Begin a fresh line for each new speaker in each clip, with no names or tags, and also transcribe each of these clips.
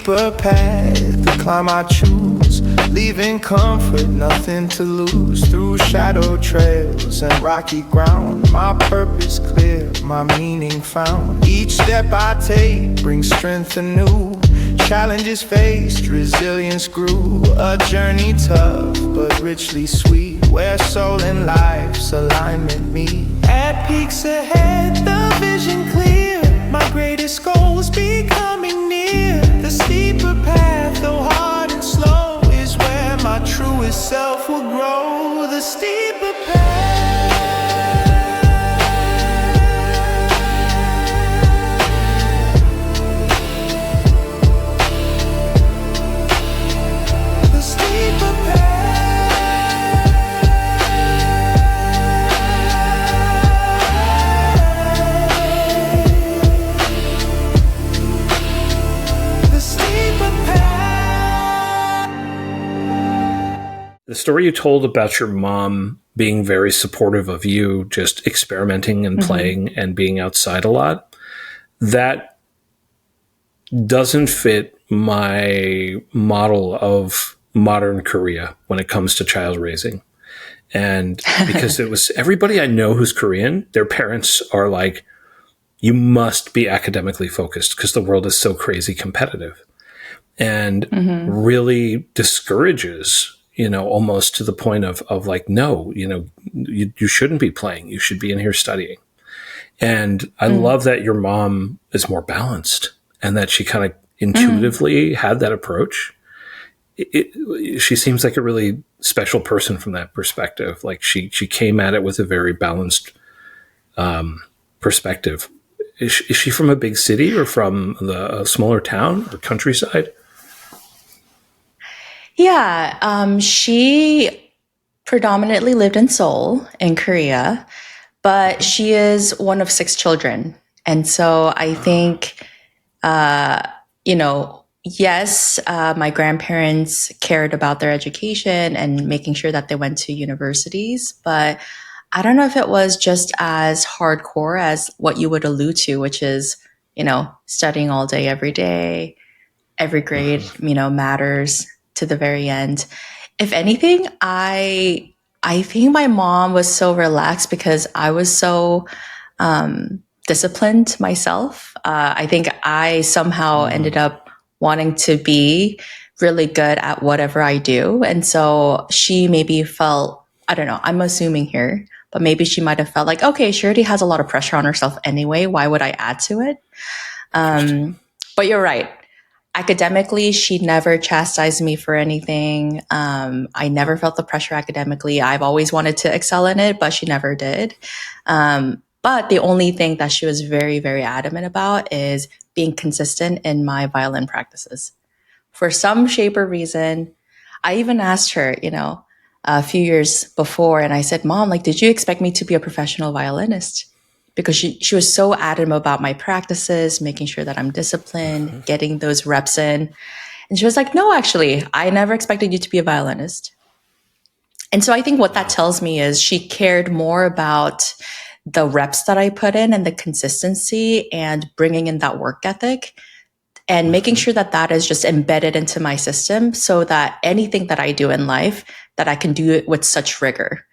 steeper path, the climb I choose, leaving comfort, nothing to lose. Through shadow trails and rocky ground, my purpose clear, my meaning found. Each step I take brings strength anew. Challenges faced, resilience grew. A journey tough, but richly sweet, where soul and life's alignment meet. At peaks ahead, the vision clear, my greatest goals becoming near. The steeper path, though hard and slow, is where my truest self will grow. The steeper path.
The story you told about your mom being very supportive of you, just experimenting and playing and being outside a lot, that doesn't fit my model of modern Korea when it comes to child raising. And because it was everybody I know who's Korean, their parents are like, you must be academically focused because the world is so crazy competitive, and really discourages, almost to the point of like, no, you shouldn't be playing. You should be in here studying. And I love that your mom is more balanced and that she kind of intuitively had that approach. She seems like a really special person from that perspective. Like she came at it with a very balanced perspective. Is she from a big city or from a smaller town or countryside?
Yeah, she predominantly lived in Seoul in Korea, but she is one of 6 children. And so I think, yes, my grandparents cared about their education and making sure that they went to universities, but I don't know if it was just as hardcore as what you would allude to, which is, studying all day, every day, every grade, matters to the very end. If anything, I think my mom was so relaxed because I was so disciplined myself. I think I somehow ended up wanting to be really good at whatever I do. And so she maybe felt, I don't know, I'm assuming here, but maybe she might have felt like, okay, she already has a lot of pressure on herself anyway. Why would I add to it? But you're right. Academically, she never chastised me for anything. I never felt the pressure academically. I've always wanted to excel in it, but she never did. But the only thing that she was very, very adamant about is being consistent in my violin practices. For some shape or reason, I even asked her, a few years before, and I said, Mom, did you expect me to be a professional violinist? Because she was so adamant about my practices, making sure that I'm disciplined, getting those reps in. And she was like, no, actually, I never expected you to be a violinist. And so I think what that tells me is she cared more about the reps that I put in and the consistency and bringing in that work ethic and making sure that that is just embedded into my system so that anything that I do in life, that I can do it with such rigor.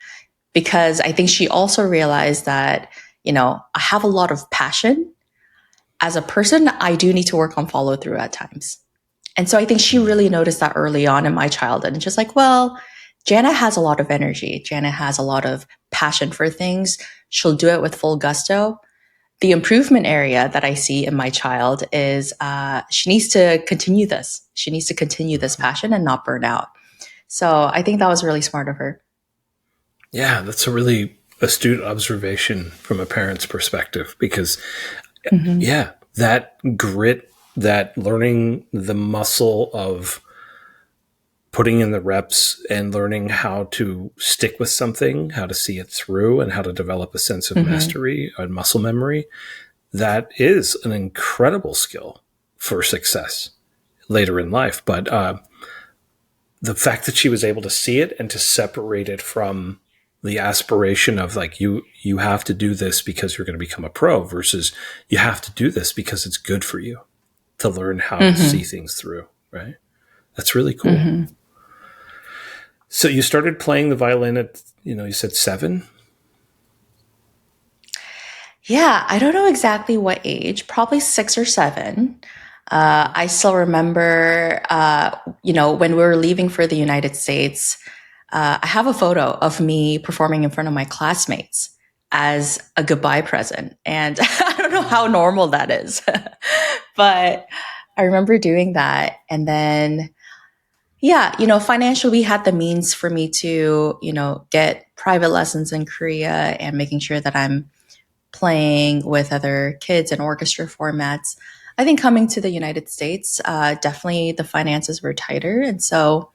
Because I think she also realized that, I have a lot of passion. As a person, I do need to work on follow through at times. And so I think she really noticed that early on in my childhood and just like, well, Jana has a lot of energy. Jana has a lot of passion for things. She'll do it with full gusto. The improvement area that I see in my child is she needs to continue this. She needs to continue this passion and not burn out. So I think that was really smart of her.
Yeah, that's a really astute observation from a parent's perspective because, that grit, that learning the muscle of putting in the reps and learning how to stick with something, how to see it through, and how to develop a sense of mastery and muscle memory, that is an incredible skill for success later in life. But the fact that she was able to see it and to separate it from the aspiration of like, you have to do this because you're going to become a pro versus you have to do this because it's good for you. to learn how to see things through, right? That's really cool. So you started playing the violin at, you said 7?
Yeah, I don't know exactly what age, probably 6 or 7. I still remember, when we were leaving for the United States, I have a photo of me performing in front of my classmates as a goodbye present. And I don't know how normal that is, but I remember doing that. And then, yeah, financially, we had the means for me to, get private lessons in Korea and making sure that I'm playing with other kids in orchestra formats. I think coming to the United States, definitely the finances were tighter. And so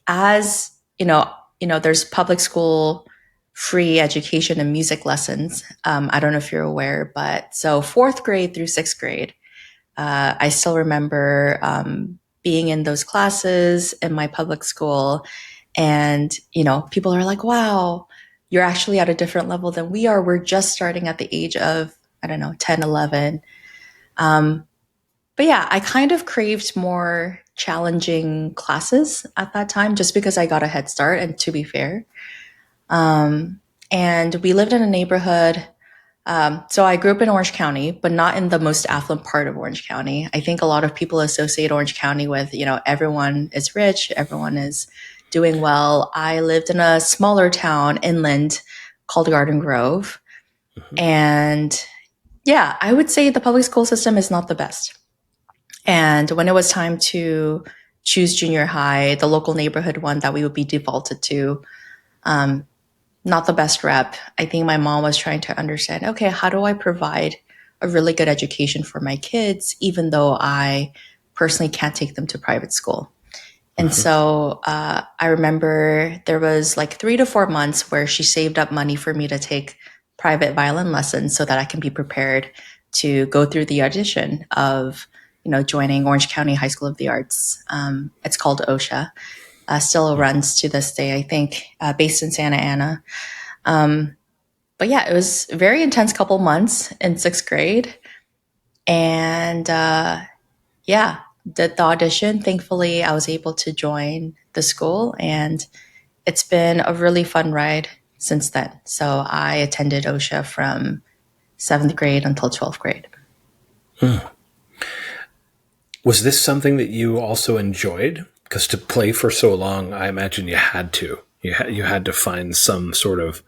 as there's public school free education and music lessons. I don't know if you're aware, but so fourth grade through sixth grade, I still remember being in those classes in my public school, and people are like, "Wow, you're actually at a different level than we are. We're just starting at the age of, I don't know, 10, 11." But yeah, I kind of craved more challenging classes at that time just because I got a head start. And to be fair, and we lived in a neighborhood. So I grew up in Orange County, but not in the most affluent part of Orange County. I think a lot of people associate Orange County with, everyone is rich, everyone is doing well. I lived in a smaller town inland called Garden Grove. And yeah, I would say the public school system is not the best. And when it was time to choose junior high, the local neighborhood one that we would be defaulted to, not the best rep. I think my mom was trying to understand, okay, how do I provide a really good education for my kids, even though I personally can't take them to private school? And so I remember there was like 3 to 4 months where she saved up money for me to take private violin lessons so that I can be prepared to go through the audition of, joining Orange County High School of the Arts. It's called OSHA. Still runs to this day, I think, based in Santa Ana. But yeah, it was a very intense couple months in sixth grade. And yeah, did the audition. Thankfully, I was able to join the school, and it's been a really fun ride since then. So I attended OSHA from 7th grade until 12th grade.
Was this something that you also enjoyed? Because to play for so long, I imagine you had to. You had to find some sort of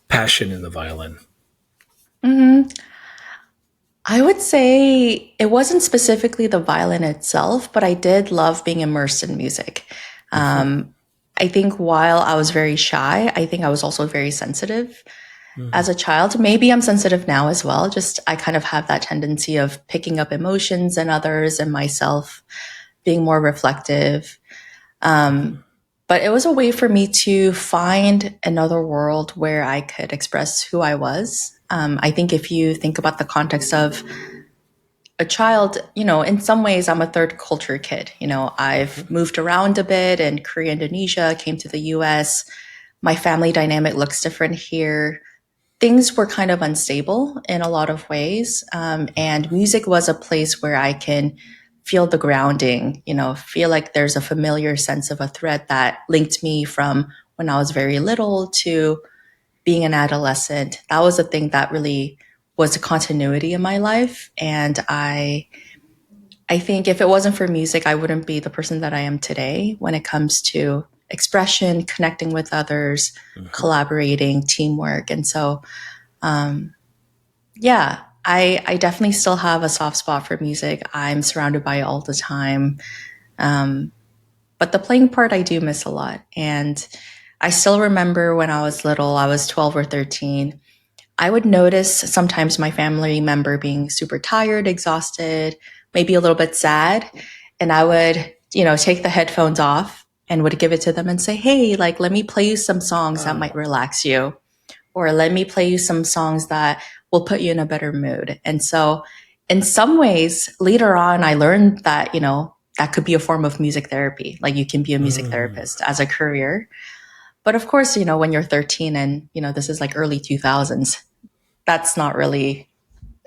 passion in the violin.
I would say it wasn't specifically the violin itself, but I did love being immersed in music. I think while I was very shy, I think I was also very sensitive as a child. Maybe I'm sensitive now as well. Just I kind of have that tendency of picking up emotions in others and myself, being more reflective. But it was a way for me to find another world where I could express who I was. I think if you think about the context of a child, in some ways, I'm a third culture kid. I've moved around a bit in Korea, Indonesia, came to the US. My family dynamic looks different here. Things were kind of unstable in a lot of ways. And music was a place where I can feel the grounding, feel like there's a familiar sense of a thread that linked me from when I was very little to being an adolescent. That was a thing that really was a continuity in my life. And I think if it wasn't for music, I wouldn't be the person that I am today when it comes to expression, connecting with others, collaborating, teamwork. And so, yeah, I definitely still have a soft spot for music. I'm surrounded by it all the time. But the playing part, I do miss a lot. And I still remember when I was little, I was 12 or 13. I would notice sometimes my family member being super tired, exhausted, maybe a little bit sad. And I would, take the headphones off and would give it to them and say, hey, like, let me play you some songs that might relax you, or let me play you some songs that will put you in a better mood. And so in some ways, later on, I learned that, that could be a form of music therapy. Like you can be a music therapist as a career. But of course, when you're 13 and, this is like early 2000s, that's not really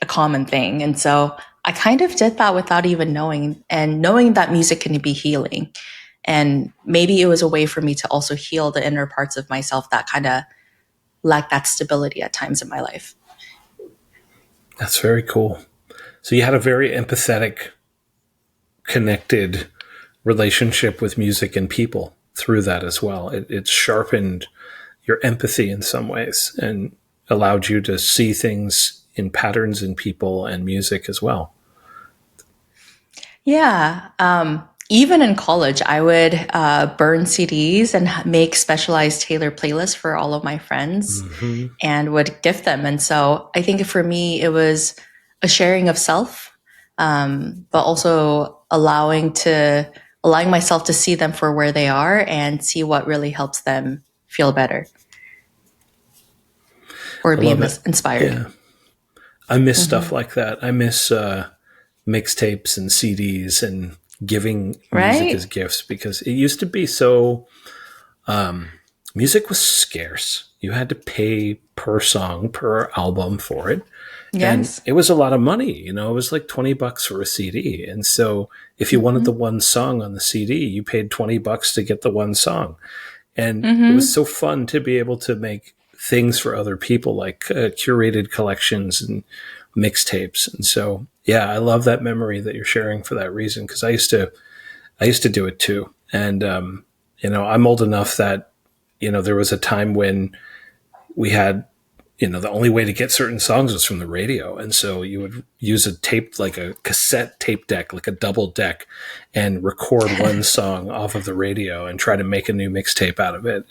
a common thing. And so I kind of did that without even knowing, and knowing that music can be healing. And maybe it was a way for me to also heal the inner parts of myself that kind of lack that stability at times in my life.
That's very cool. So you had a very empathetic, connected relationship with music and people through that as well. It sharpened your empathy in some ways and allowed you to see things in patterns in people and music as well.
Yeah. Even in college, I would burn CDs and make specialized tailored playlists for all of my friends
Mm-hmm.
and would gift them. And so I think for me, it was a sharing of self, but also allowing myself to see them for where they are and see what really helps them feel better or
I
be
love it.
inspired.
Yeah. I miss
Hmm.
stuff like that. I miss mixtapes and CDs and giving music as
Right?
gifts because it used to be so music was scarce. You had to pay per song, per album for it. And
Yes.
it was a lot of money. It was like $20 for a CD. And so if you wanted the
Hmm.
one song on the CD, you paid $20 to get the one song. And it was
Hmm.
so fun to be able to make things for other people, like curated collections and mixtapes. And so, yeah, I love that memory that you're sharing for that reason. Cause I used to do it too. And, I'm old enough that, there was a time when we had, the only way to get certain songs was from the radio. And so you would use a tape, like a cassette tape deck, like a double deck, and record one song off of the radio and try to make a new mixtape out of it.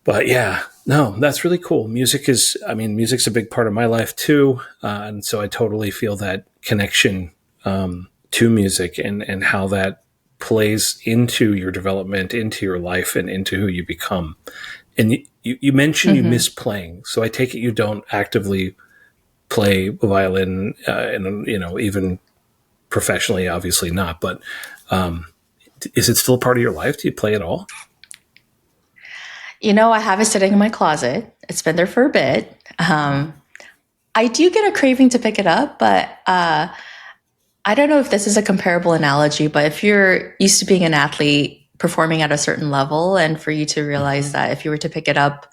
But yeah, no, that's really cool. Music's a big part of my life too. And so I totally feel that connection to music and how that plays into your development, into your life, and into who you become. And you mentioned you
Hmm.
miss playing, so I take it you don't actively play violin, and even professionally, obviously not. But is it still part of your life? Do you play at all?
I have it sitting in my closet. It's been there for a bit. I do get a craving to pick it up, but I don't know if this is a comparable analogy, but if you're used to being an athlete performing at a certain level, and for you to realize
Mm-hmm.
that if you were to pick it up,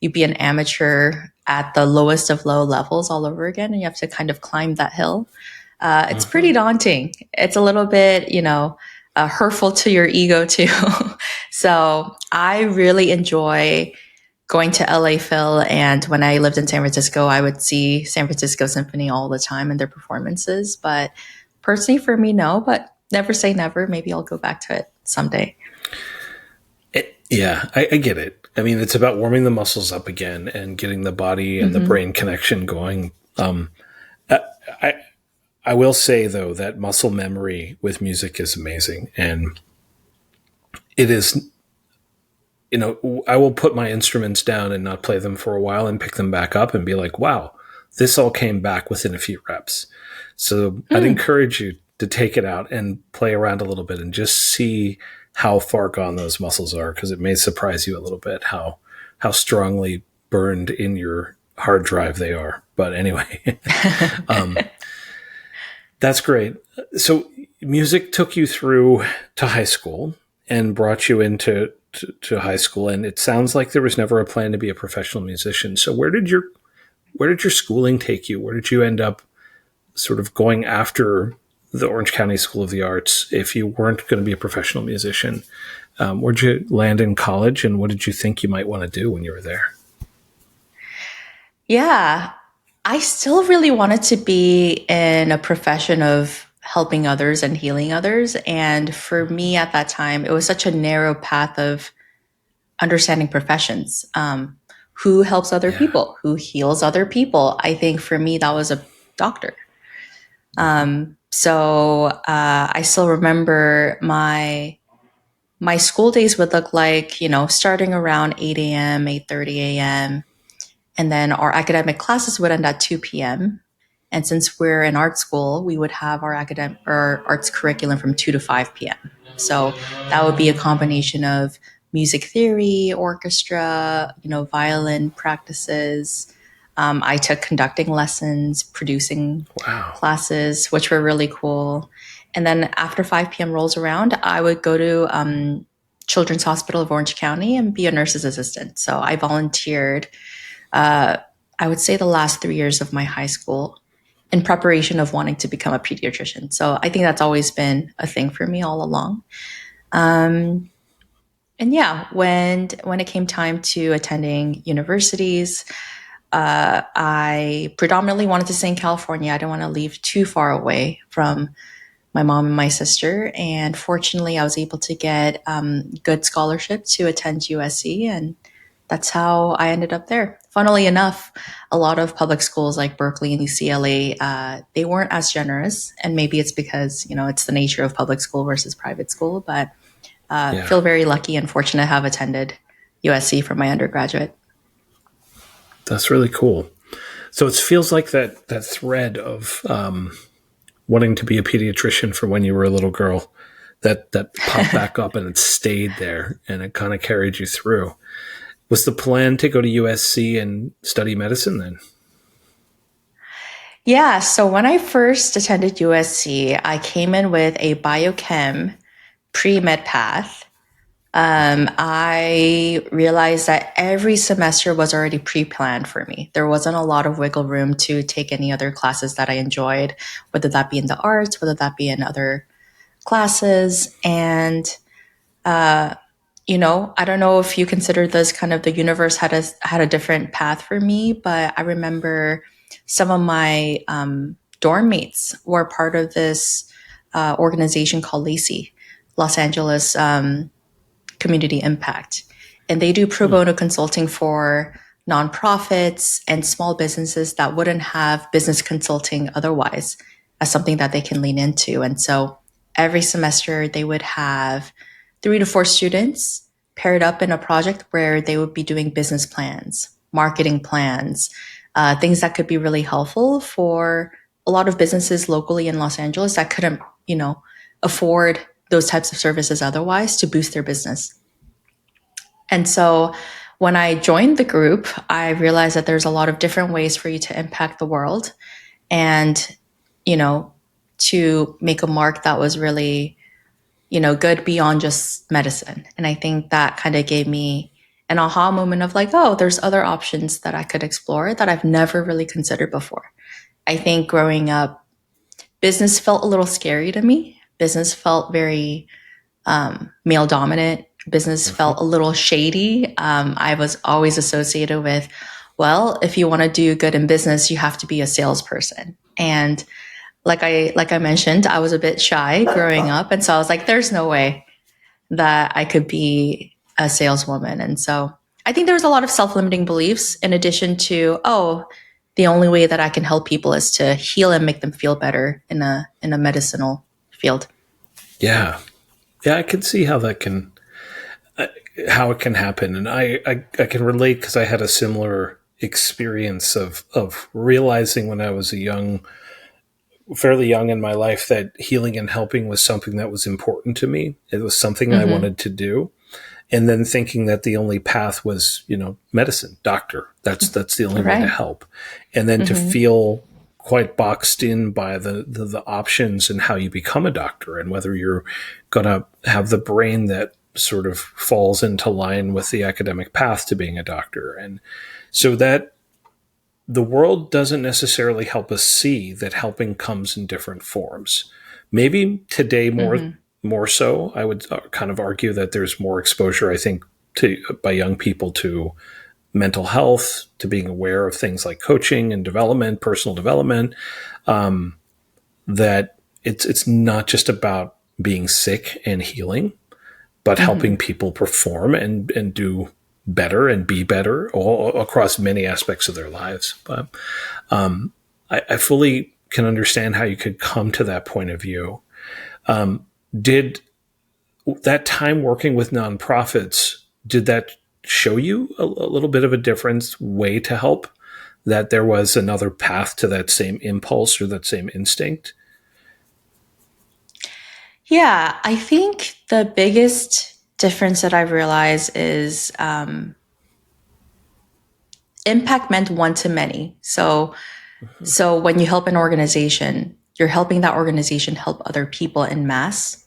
you'd be an amateur at the lowest of low levels all over again, and you have to kind of climb that hill. It's
Mm-hmm.
pretty daunting. It's a little bit, hurtful to your ego too. So I really enjoy going to LA Phil, and when I lived in San Francisco, I would see San Francisco Symphony all the time and their performances. But personally, for me, no. But never say never. Maybe I'll go back to it someday.
Yeah, I get it. I mean, it's about warming the muscles up again and getting the body and the
Hmm.
brain connection going. I, I I will say though that muscle memory with music is amazing, and it is. I will put my instruments down and not play them for a while and pick them back up and be like, wow, this all came back within a few reps. So I'd
Mm.
encourage you to take it out and play around a little bit and just see how far gone those muscles are, because it may surprise you a little bit how strongly burned in your hard drive they are. But anyway, that's great. So music took you through to high school and brought you into to high school, and it sounds like there was never a plan to be a professional musician. So where did your schooling take you? Where did you end up sort of going after the Orange County School of the Arts if you weren't going to be a professional musician? Where'd you land in college, and what did you think you might want to do when you were there?
Yeah, I still really wanted to be in a profession of helping others and healing others. And for me at that time, it was such a narrow path of understanding professions. Who helps other
Yeah.
people? Who heals other people? I think for me, that was a doctor. So I still remember my school days would look like, starting around 8 a.m., 8:30 a.m. And then our academic classes would end at 2 p.m. And since we're in art school, we would have our academic or arts curriculum from 2 to 5 p.m. So that would be a combination of music theory, orchestra, violin practices, I took conducting lessons, producing
Wow.
classes, which were really cool. And then after 5 p.m. rolls around, I would go to Children's Hospital of Orange County and be a nurse's assistant. So I volunteered, I would say, the last 3 years of my high school in preparation of wanting to become a pediatrician. So I think that's always been a thing for me all along. And yeah, when it came time to attending universities, I predominantly wanted to stay in California. I didn't want to leave too far away from my mom and my sister. And fortunately, I was able to get good scholarship to attend USC, and that's how I ended up there. Funnily enough, a lot of public schools like Berkeley and UCLA, they weren't as generous, and maybe it's because it's the nature of public school versus private school. But
Yeah.
feel very lucky and fortunate to have attended USC for my undergraduate.
That's really cool. So it feels like that thread of wanting to be a pediatrician for when you were a little girl, that popped back up and it stayed there and it kind of carried you through. Was the plan to go to USC and study medicine then?
Yeah, so when I first attended USC, I came in with a biochem pre-med path. I realized that every semester was already pre-planned for me. There wasn't a lot of wiggle room to take any other classes that I enjoyed, whether that be in the arts, whether that be in other classes. And, I don't know if you consider this kind of the universe had a different path for me, but I remember some of my dorm mates were part of this organization called LACI, Los Angeles Community Impact. And they do pro bono consulting for nonprofits and small businesses that wouldn't have business consulting otherwise as something that they can lean into. And so every semester they would have 3 to 4 students paired up in a project where they would be doing business plans, marketing plans, things that could be really helpful for a lot of businesses locally in Los Angeles that couldn't, afford those types of services otherwise to boost their business. And so when I joined the group, I realized that there's a lot of different ways for you to impact the world and, to make a mark that was really, good beyond just medicine. And I think that kind of gave me an aha moment of like, oh, there's other options that I could explore that I've never really considered before. I think growing up, business felt a little scary to me. Business felt very male dominant. Business felt a little shady. I was always associated with, well, if you want to do good in business, you have to be a salesperson. And like I mentioned, I was a bit shy growing up, and so I was like, there's no way that I could be a saleswoman. And so I think there's a lot of self-limiting beliefs in addition to, oh, the only way that I can help people is to heal and make them feel better in a medicinal field.
Yeah. Yeah, I can see how that can how it can happen, and I can relate because I had a similar experience of realizing when I was fairly young in my life that healing and helping was something that was important to me. It was something I wanted to do, and then thinking that the only path was medicine, doctor. That's the only way to help, and then to feel quite boxed in by the options and how you become a doctor and whether you're going to have the brain that sort of falls into line with the academic path to being a doctor. And so that the world doesn't necessarily help us see that helping comes in different forms. Maybe today more so, I would kind of argue that there's more exposure, I think, by young people to mental health, to being aware of things like coaching and development, personal development, that it's not just about being sick and healing, but helping people perform and do better and be better all across many aspects of their lives. But I fully can understand how you could come to that point of view. Did that time working with nonprofits, did that show you a little bit of a different way to help? That there was another path to that same impulse or that same instinct?
Yeah, I think the biggest difference that I've realized is impact meant one to many. So when you help an organization, you're helping that organization help other people in mass.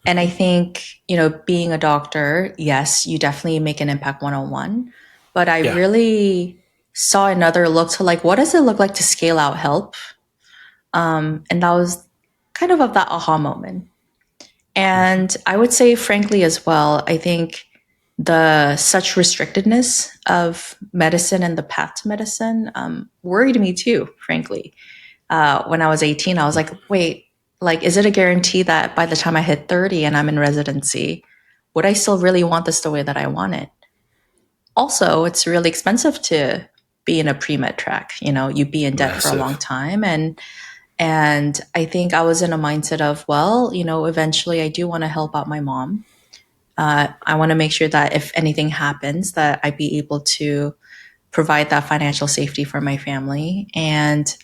And I think, being a doctor, yes, you definitely make an impact one-on-one. But I
Yeah.
really saw another look to like, what does it look like to scale out help? And that was kind of that aha moment. And I would say, frankly, as well, I think the such restrictedness of medicine and the path to medicine worried me too, frankly. When I was 18, I was like, wait, like, is it a guarantee that by the time I hit 30 and I'm in residency, would I still really want this the way that I want it? Also, it's really expensive to be in a pre-med track. You'd be in debt for a long
Massive.
time. And I think I was in a mindset of, well, eventually I do want to help out my mom. I want to make sure that if anything happens, that I'd be able to provide that financial safety for my family. And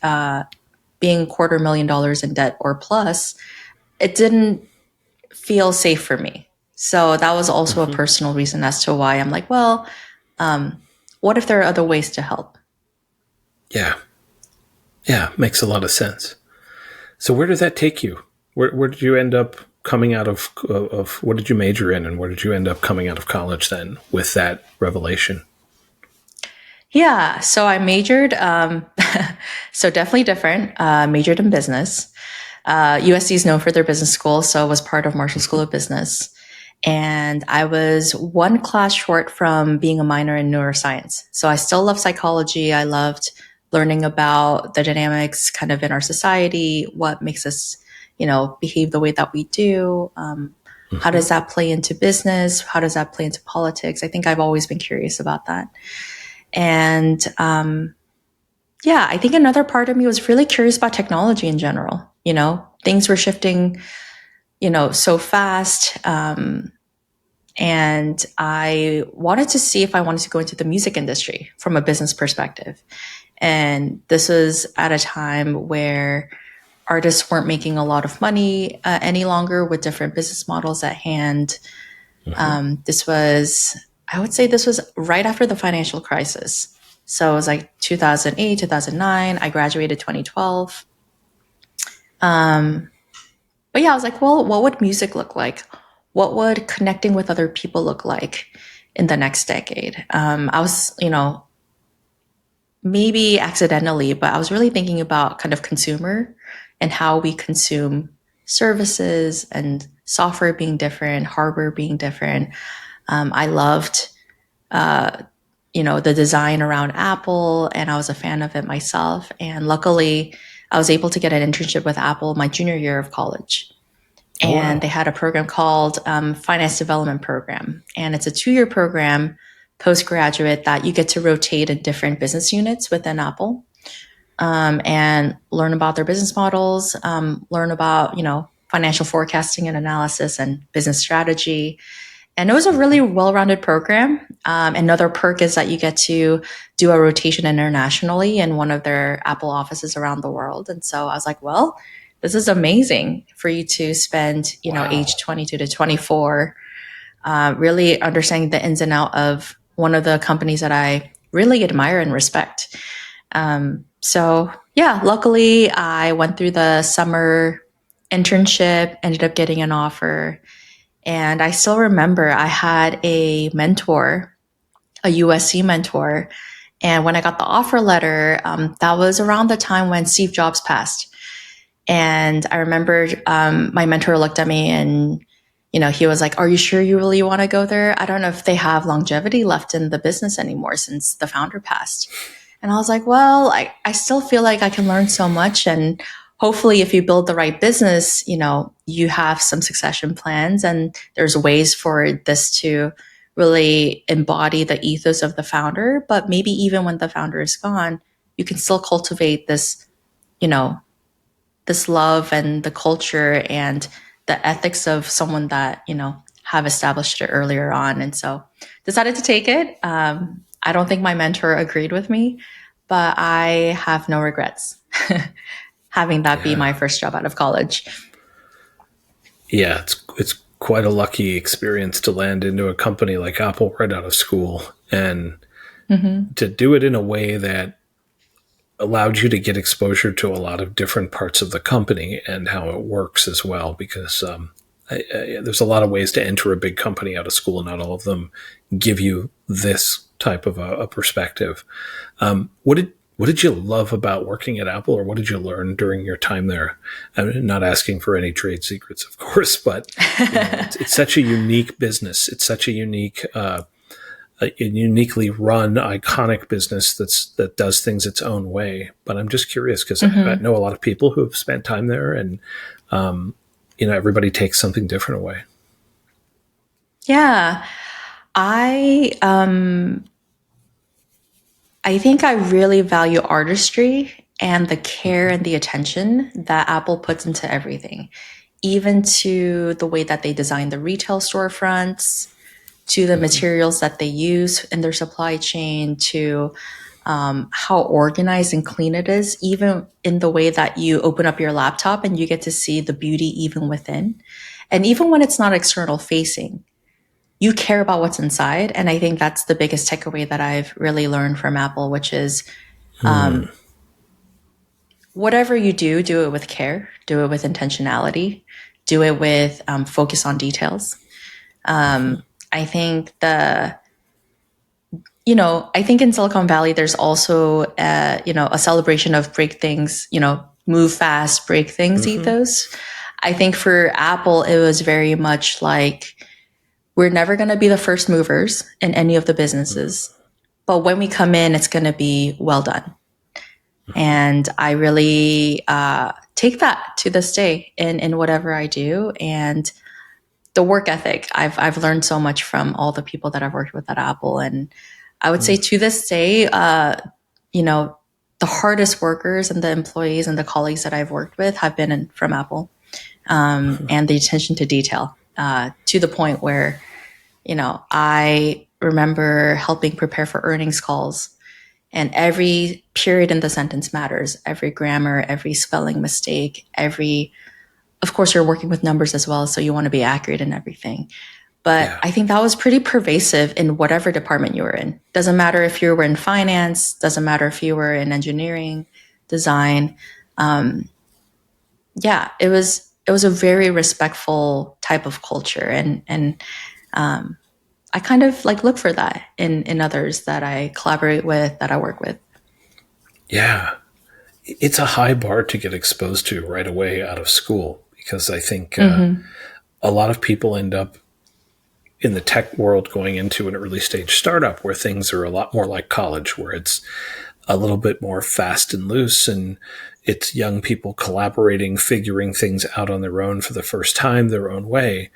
being $250,000 in debt or plus, it didn't feel safe for me. So that was also a
Hmm.
personal reason as to why I'm like, well, what if there are other ways to help?
Yeah. Yeah. Makes a lot of sense. So where did that take you? Where did you end up coming out of what did you major in, and where did you end up coming out of college then with that revelation?
Yeah, so I majored, so definitely different. Majored in business. USC is known for their business school, so I was part of Marshall School of Business. And I was one class short from being a minor in neuroscience. So I still love psychology. I loved learning about the dynamics kind of in our society, what makes us, behave the way that we do. How
Hmm.
does that play into business? How does that play into politics? I think I've always been curious about that. And yeah, I think another part of me was really curious about technology in general. Things were shifting, so fast. And I wanted to see if I wanted to go into the music industry from a business perspective. And this was at a time where artists weren't making a lot of money any longer with different business models at hand.
Hmm.
This was, I would say, this was right after the financial crisis. So it was like 2008, 2009. I graduated 2012. But yeah, I was like, well, what would music look like? What would connecting with other people look like in the next decade? I was, maybe accidentally, but I was really thinking about kind of consumer and how we consume services and software being different, hardware being different. I loved, the design around Apple, and I was a fan of it myself. And luckily, I was able to get an internship with Apple my junior year of college.
Oh
And
wow.
they had a program called Finance Development Program. And it's a 2-year program, postgraduate, that you get to rotate in different business units within Apple and learn about their business models, learn about, financial forecasting and analysis and business strategy. And it was a really well-rounded program. Another perk is that you get to do a rotation internationally in one of their Apple offices around the world. And so I was like, well, this is amazing for you to spend, age
Wow.
22 to 24, really understanding the ins and out of one of the companies that I really admire and respect. So yeah, luckily I went through the summer internship, ended up getting an offer. And I still remember I had a mentor, a USC mentor. And when I got the offer letter, that was around the time when Steve Jobs passed. And I remember my mentor looked at me and, he was like, are you sure you really want to go there? I don't know if they have longevity left in the business anymore since the founder passed. And I was like, well, I still feel like I can learn so much. And hopefully, if you build the right business, you have some succession plans and there's ways for this to really embody the ethos of the founder. But maybe even when the founder is gone, you can still cultivate this, you know, this love and the culture and the ethics of someone that, have established it earlier on. And so decided to take it. I don't think my mentor agreed with me, but I have no regrets having that be my
Yeah.
first job out of college.
Yeah. It's quite a lucky experience to land into a company like Apple right out of school, and to do it in a way that allowed you to get exposure to a lot of different parts of the company and how it works as well. Because there's a lot of ways to enter a big company out of school, and not all of them give you this type of a perspective. What did you love about working at Apple, or what did you learn during your time there? I'm not asking for any trade secrets, of course, but it's such a unique business. It's such a unique, a uniquely run, iconic business that does things its own way. But I'm just curious because I know a lot of people who have spent time there, and everybody takes something different away.
Yeah, I think I really value artistry and the care and the attention that Apple puts into everything, even to the way that they design the retail storefronts, to the materials that they use in their supply chain, to how organized and clean it is, even in the way that you open up your laptop and you get to see the beauty even within. And even when it's not external facing, you care about what's inside. And I think that's the biggest takeaway that I've really learned from Apple, which is whatever you do, do it with care, do it with intentionality, do it with focus on details. I think I think in Silicon Valley, there's also, a celebration of break things, move fast, break things ethos. I think for Apple, it was very much like, we're never going to be the first movers in any of the businesses, but when we come in, it's going to be well done. And I really take that to this day in whatever I do. And the work ethic, I've learned so much from all the people that I've worked with at Apple. And I would say to this day, the hardest workers and the employees and the colleagues that I've worked with have been from Apple, and the attention to detail, to the point where, I remember helping prepare for earnings calls, and every period in the sentence matters, every grammar, every spelling mistake, of course, you're working with numbers as well, so you want to be accurate in everything. But I think that was pretty pervasive in whatever department you were in. Doesn't matter if you were in finance, doesn't matter if you were in engineering, design. It was a very respectful type of culture, and I kind of look for that in others that I collaborate with, that I work with.
Yeah, it's a high bar to get exposed to right away out of school, because I think a lot of people end up in the tech world going into an early stage startup where things are a lot more like college, where it's a little bit more fast and loose, and it's young people collaborating, figuring things out on their own for the first time, their own way.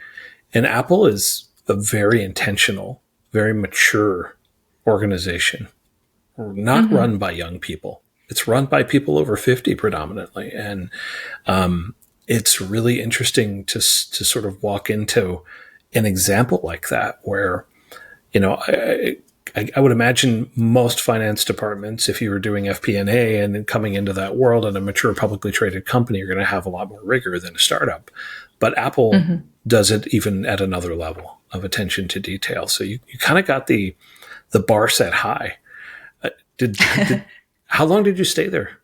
And Apple is a very intentional, very mature organization, not run by young people. It's run by people over 50 predominantly. And it's really interesting to sort of walk into an example like that, where, I would imagine most finance departments, if you were doing FP&A and coming into that world in a mature publicly traded company, you're going to have a lot more rigor than a startup. But Apple does it even at another level of attention to detail. So you kind of got the bar set high. How long did you stay there?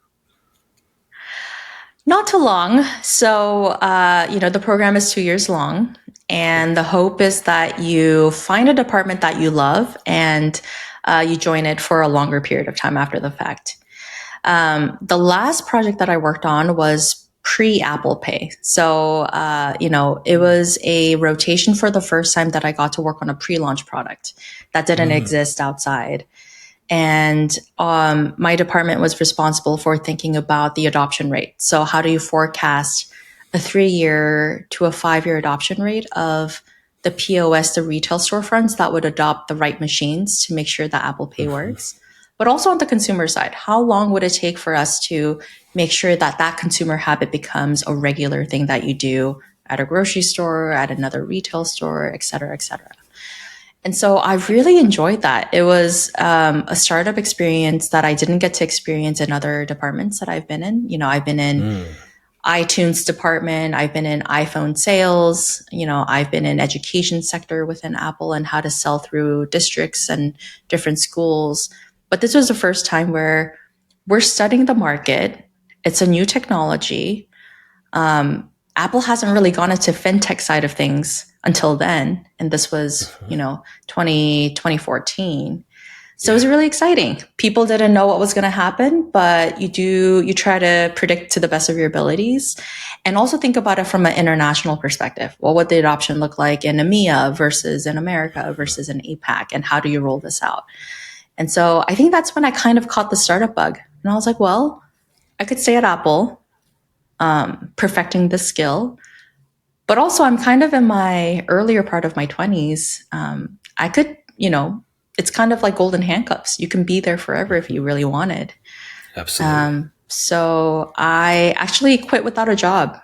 Not too long. So, the program is 2 years long. And the hope is that you find a department that you love, and you join it for a longer period of time after the fact. The last project that I worked on was pre-Apple Pay. So, it was a rotation for the first time that I got to work on a pre-launch product that didn't exist outside. And my department was responsible for thinking about the adoption rate. So how do you forecast a 3-year to a 5-year adoption rate of the POS, the retail storefronts that would adopt the right machines to make sure that Apple Pay works? But also on the consumer side, how long would it take for us to make sure that that consumer habit becomes a regular thing that you do at a grocery store, at another retail store, et cetera, et cetera. And so I really enjoyed that. It was a startup experience that I didn't get to experience in other departments that I've been in. I've been in iTunes department. I've been in iPhone sales. I've been in education sector within Apple and how to sell through districts and different schools. But this was the first time where we're studying the market. It's a new technology. Apple hasn't really gone into fintech side of things until then. And this was, 2014. So it was really exciting. People didn't know what was going to happen, but you try to predict to the best of your abilities and also think about it from an international perspective. What would the adoption look like in EMEA versus in America versus in APAC? And how do you roll this out? And so I think that's when I kind of caught the startup bug. And I was like, well, I could stay at Apple, perfecting the skill, but also I'm kind of in my earlier part of my 20s. I could, it's kind of like golden handcuffs. You can be there forever if you really wanted.
Absolutely.
So I actually quit without a job.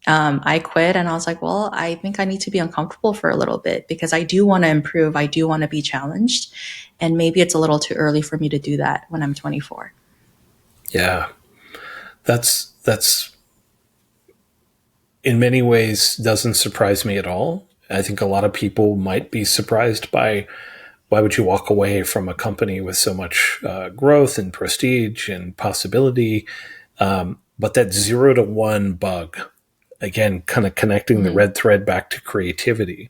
I quit and I was like, well, I think I need to be uncomfortable for a little bit because I do want to improve. I do want to be challenged. And maybe it's a little too early for me to do that when I'm 24.
Yeah. That's in many ways doesn't surprise me at all. I think a lot of people might be surprised by why would you walk away from a company with so much growth and prestige and possibility. But that 0 to 1 bug, again, kind of connecting the red thread back to creativity,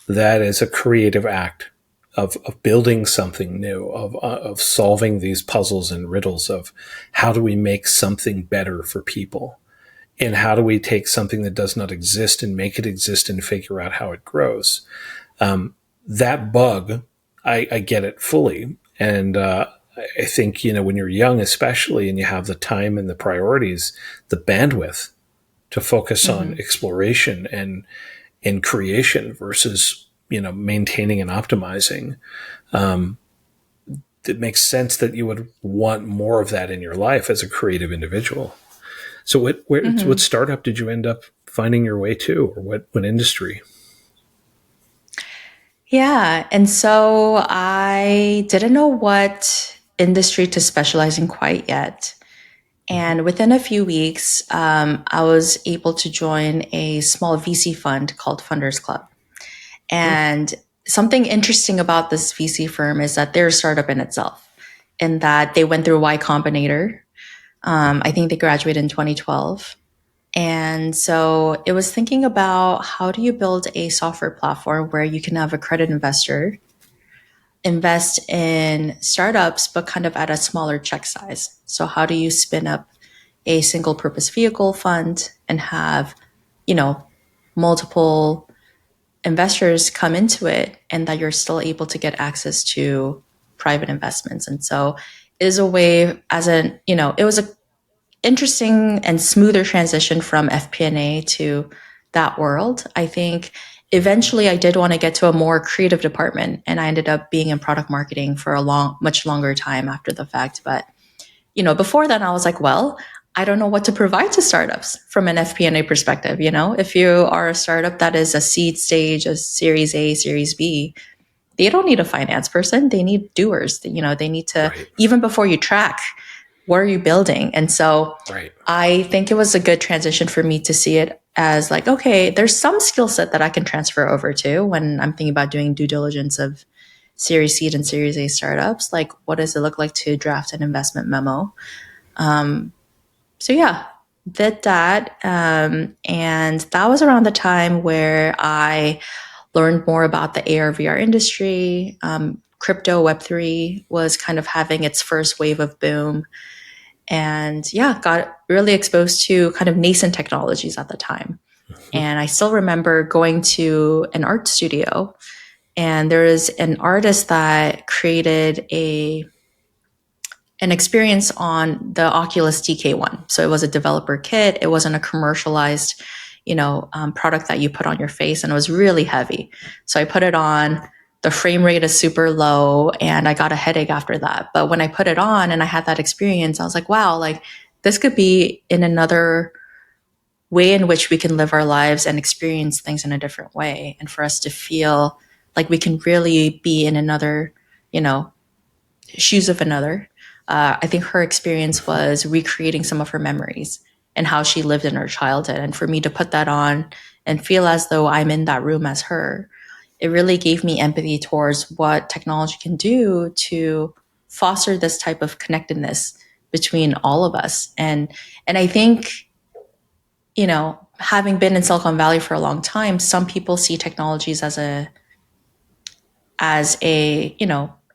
that is a creative act of building something new, of solving these puzzles and riddles of how do we make something better for people? And how do we take something that does not exist and make it exist and figure out how it grows? That bug, I get it fully. And I think, when you're young, especially, and you have the time and the priorities, the bandwidth to focus on exploration and creation versus, maintaining and optimizing, it makes sense that you would want more of that in your life as a creative individual. So what startup did you end up finding your way to, or what industry?
Yeah. And so I didn't know what industry to specialize in quite yet. And within a few weeks, I was able to join a small VC fund called Funders Club. And something interesting about this VC firm is that they're a startup in itself, in that they went through Y Combinator. I think they graduated in 2012. And so it was thinking about how do you build a software platform where you can have a credit investor invest in startups, but kind of at a smaller check size. So how do you spin up a single purpose vehicle fund and have, multiple investors come into it and that you're still able to get access to private investments. And so it is a way it was a interesting and smoother transition from FP&A to that world. I think eventually I did want to get to a more creative department, and I ended up being in product marketing for a much longer time after the fact. But, before then I was like, well, I don't know what to provide to startups from an FP&A perspective. If you are a startup that is a seed stage, a series A, series B, they don't need a finance person. They need doers. They need to, even before you track, what are you building? And so I think it was a good transition for me to see it as like, okay, there's some skill set that I can transfer over to when I'm thinking about doing due diligence of Series Seed and Series A startups. Like, what does it look like to draft an investment memo? So yeah, did that. And that was around the time where I learned more about the AR VR industry. Crypto Web3 was kind of having its first wave of boom. And yeah, got really exposed to kind of nascent technologies at the time. And I still remember going to an art studio, and there is an artist that created an experience on the Oculus DK1. So it was a developer kit. It wasn't a commercialized, product that you put on your face, and it was really heavy. So I put it on. The frame rate is super low, and I got a headache after that. But when I put it on and I had that experience, I was like, wow, like this could be in another way in which we can live our lives and experience things in a different way. And for us to feel like we can really be in another, shoes of another. I think her experience was recreating some of her memories and how she lived in her childhood. And for me to put that on and feel as though I'm in that room as her, it really gave me empathy towards what technology can do to foster this type of connectedness between all of us. And I think, having been in Silicon Valley for a long time, some people see technologies as a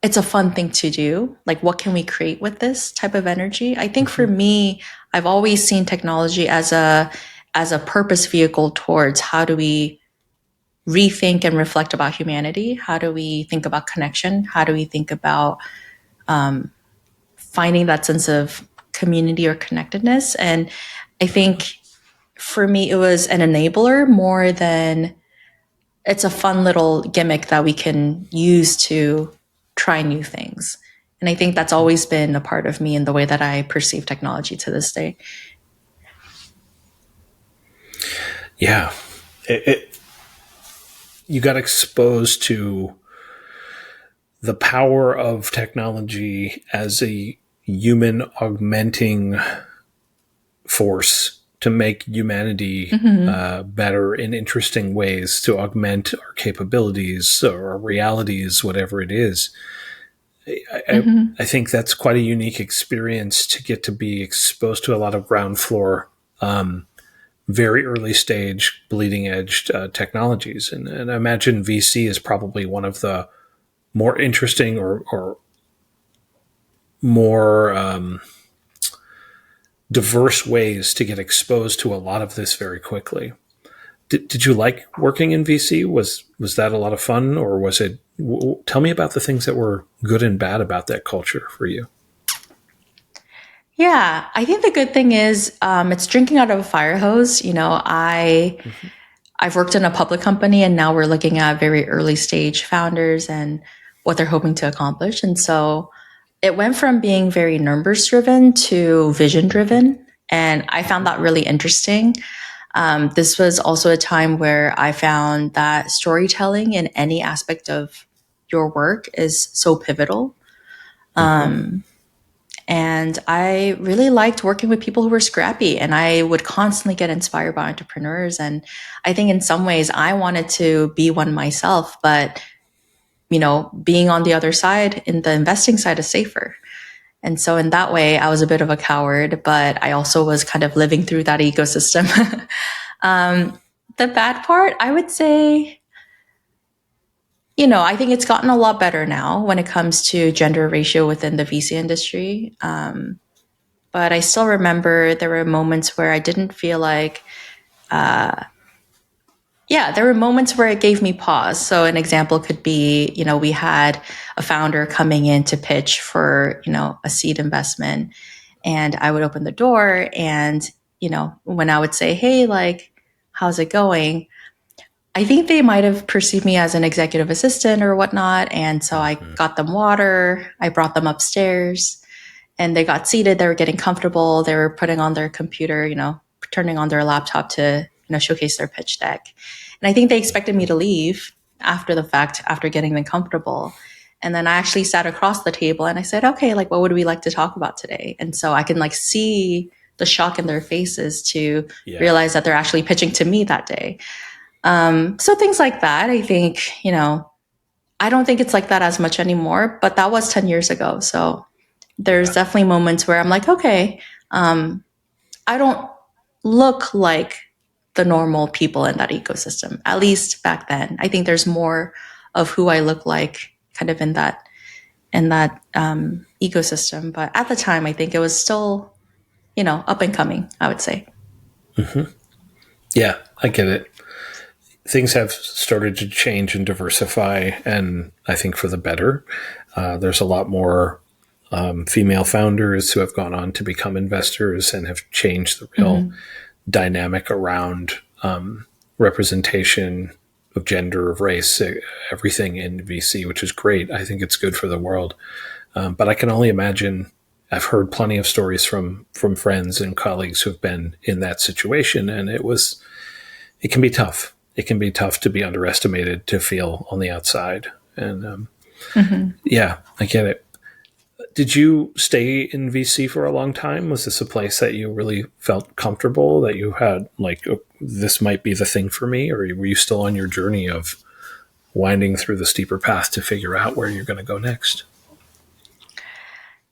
it's a fun thing to do. Like, what can we create with this type of energy? I think for me, I've always seen technology as a purpose vehicle towards how do we rethink and reflect about humanity? How do we think about connection? How do we think about finding that sense of community or connectedness? And I think for me, it was an enabler more than it's a fun little gimmick that we can use to try new things. And I think that's always been a part of me in the way that I perceive technology to this day.
Yeah. You got exposed to the power of technology as a human augmenting force to make humanity better in interesting ways, to augment our capabilities or our realities, whatever it is. I think that's quite a unique experience to get to be exposed to a lot of ground floor, very early stage, bleeding edge technologies. And I imagine VC is probably one of the more interesting or more diverse ways to get exposed to a lot of this very quickly. Did you like working in VC? Was that a lot of fun, or was it? Tell me about the things that were good and bad about that culture for you.
Yeah, I think the good thing is it's drinking out of a fire hose. I've worked in a public company, and now we're looking at very early stage founders and what they're hoping to accomplish. And so it went from being very numbers driven to vision driven. And I found that really interesting. This was also a time where I found that storytelling in any aspect of your work is so pivotal. And I really liked working with people who were scrappy, and I would constantly get inspired by entrepreneurs. And I think in some ways I wanted to be one myself, but being on the other side, in the investing side, is safer. And so in that way, I was a bit of a coward, but I also was kind of living through that ecosystem. The bad part, I would say, I think it's gotten a lot better now when it comes to gender ratio within the VC industry. But I still remember there were moments where I didn't feel like, there were moments where it gave me pause. So an example could be, we had a founder coming in to pitch for, a seed investment, and I would open the door, and, when I would say, hey, like, how's it going? I think they might have perceived me as an executive assistant or whatnot. And so I got them water, I brought them upstairs, and they got seated. They were getting comfortable. They were putting on their computer, turning on their laptop to, showcase their pitch deck. And I think they expected me to leave after the fact, after getting them comfortable. And then I actually sat across the table and I said, okay, like, what would we like to talk about today? And so I can see the shock in their faces to realize that they're actually pitching to me that day. So things like that, I think, I don't think it's like that as much anymore, but that was 10 years ago. So there's definitely moments where I'm like, okay, I don't look like the normal people in that ecosystem, at least back then. I think there's more of who I look like kind of in that ecosystem. But at the time, I think it was still, up and coming, I would say.
Mm-hmm. Yeah, I get it. Things have started to change and diversify, and I think for the better. There's a lot more female founders who have gone on to become investors and have changed the real dynamic around representation of gender, of race, everything in VC, which is great. I think it's good for the world. But I can only imagine, I've heard plenty of stories from friends and colleagues who've been in that situation, and it can be tough. It can be tough to be underestimated, to feel on the outside. And I get it. Did you stay in VC for a long time? Was this a place that you really felt comfortable, that you had like, oh, this might be the thing for me? Or were you still on your journey of winding through the steeper path to figure out where you're going to go next?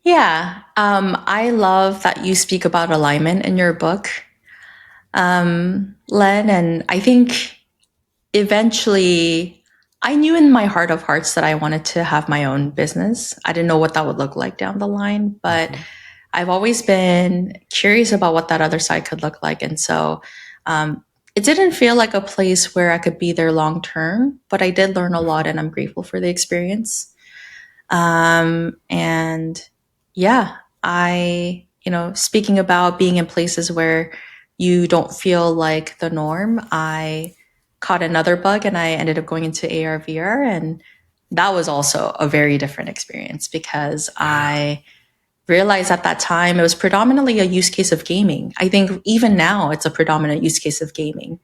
Yeah, I love that you speak about alignment in your book, Len. And I think eventually I knew in my heart of hearts that I wanted to have my own business. I didn't know what that would look like down the line, but I've always been curious about what that other side could look like. And so it didn't feel like a place where I could be there long term, but I did learn a lot and I'm grateful for the experience. And yeah, speaking about being in places where you don't feel like the norm, I caught another bug and I ended up going into AR VR. And that was also a very different experience because I realized at that time it was predominantly a use case of gaming. I think even now it's a predominant use case of gaming.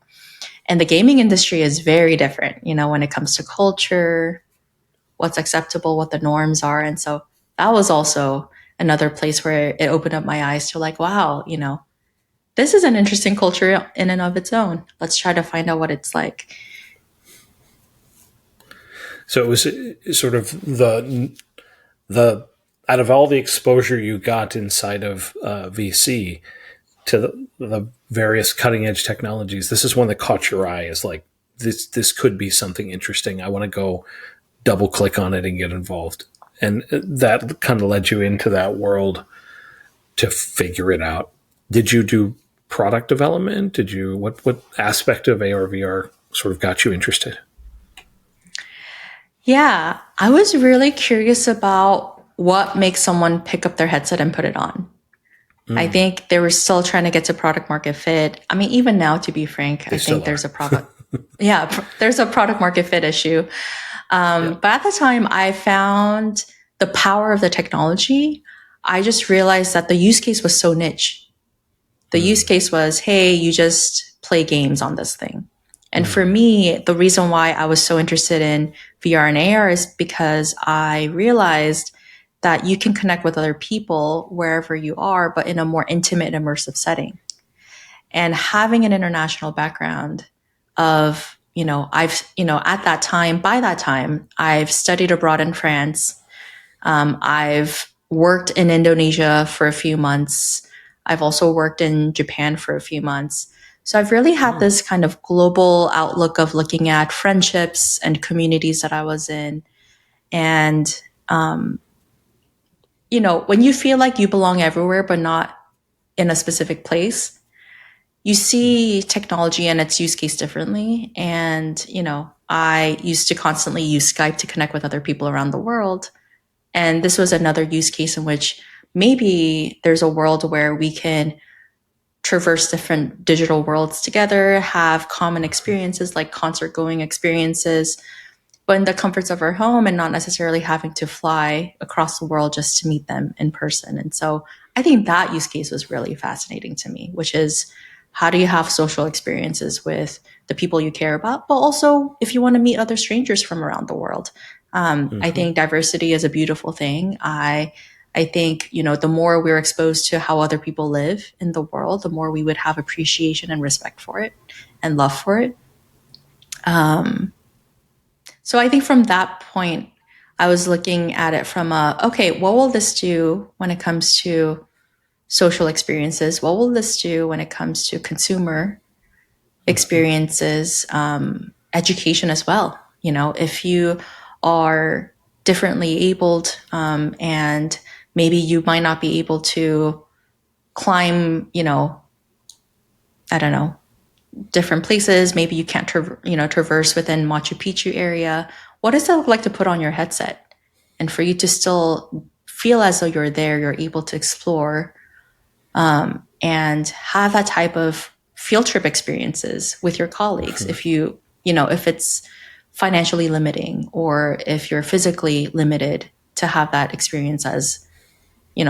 And the gaming industry is very different, when it comes to culture, what's acceptable, what the norms are. And so that was also another place where it opened up my eyes to like, wow, this is an interesting culture in and of its own. Let's try to find out what it's like.
So it was sort of the out of all the exposure you got inside of VC to the various cutting edge technologies, this is one that caught your eye as like, this could be something interesting. I want to go double click on it and get involved. And that kind of led you into that world to figure it out. Did you do product development? What aspect of AR VR sort of got you interested?
Yeah, I was really curious about what makes someone pick up their headset and put it on. I think they were still trying to get to product market fit. I mean, even now, to be frank, I think there's a product. Yeah, there's a product market fit issue. But at the time, I found the power of the technology. I just realized that the use case was so niche. The use case was, hey, you just play games on this thing. And for me, the reason why I was so interested in VR and AR is because I realized that you can connect with other people wherever you are, but in a more intimate and immersive setting. And having an international background of, at that time, by that time, I've studied abroad in France. I've worked in Indonesia for a few months. I've also worked in Japan for a few months. So I've really had this kind of global outlook of looking at friendships and communities that I was in. And, when you feel like you belong everywhere, but not in a specific place, you see technology and its use case differently. And, I used to constantly use Skype to connect with other people around the world. And this was another use case in which maybe there's a world where we can traverse different digital worlds together, have common experiences like concert going experiences, but in the comforts of our home and not necessarily having to fly across the world just to meet them in person. And so I think that use case was really fascinating to me, which is how do you have social experiences with the people you care about, but also if you want to meet other strangers from around the world. I think diversity is a beautiful thing. I think, the more we're exposed to how other people live in the world, the more we would have appreciation and respect for it and love for it. So I think from that point, I was looking at it from okay, what will this do when it comes to social experiences? What will this do when it comes to consumer experiences, education as well? If you are differently abled and maybe you might not be able to climb, I don't know, different places. Maybe you can't, traverse within Machu Picchu area. What does that look like to put on your headset and for you to still feel as though you're there, you're able to explore and have that type of field trip experiences with your colleagues. If if it's financially limiting or if you're physically limited to have that experience as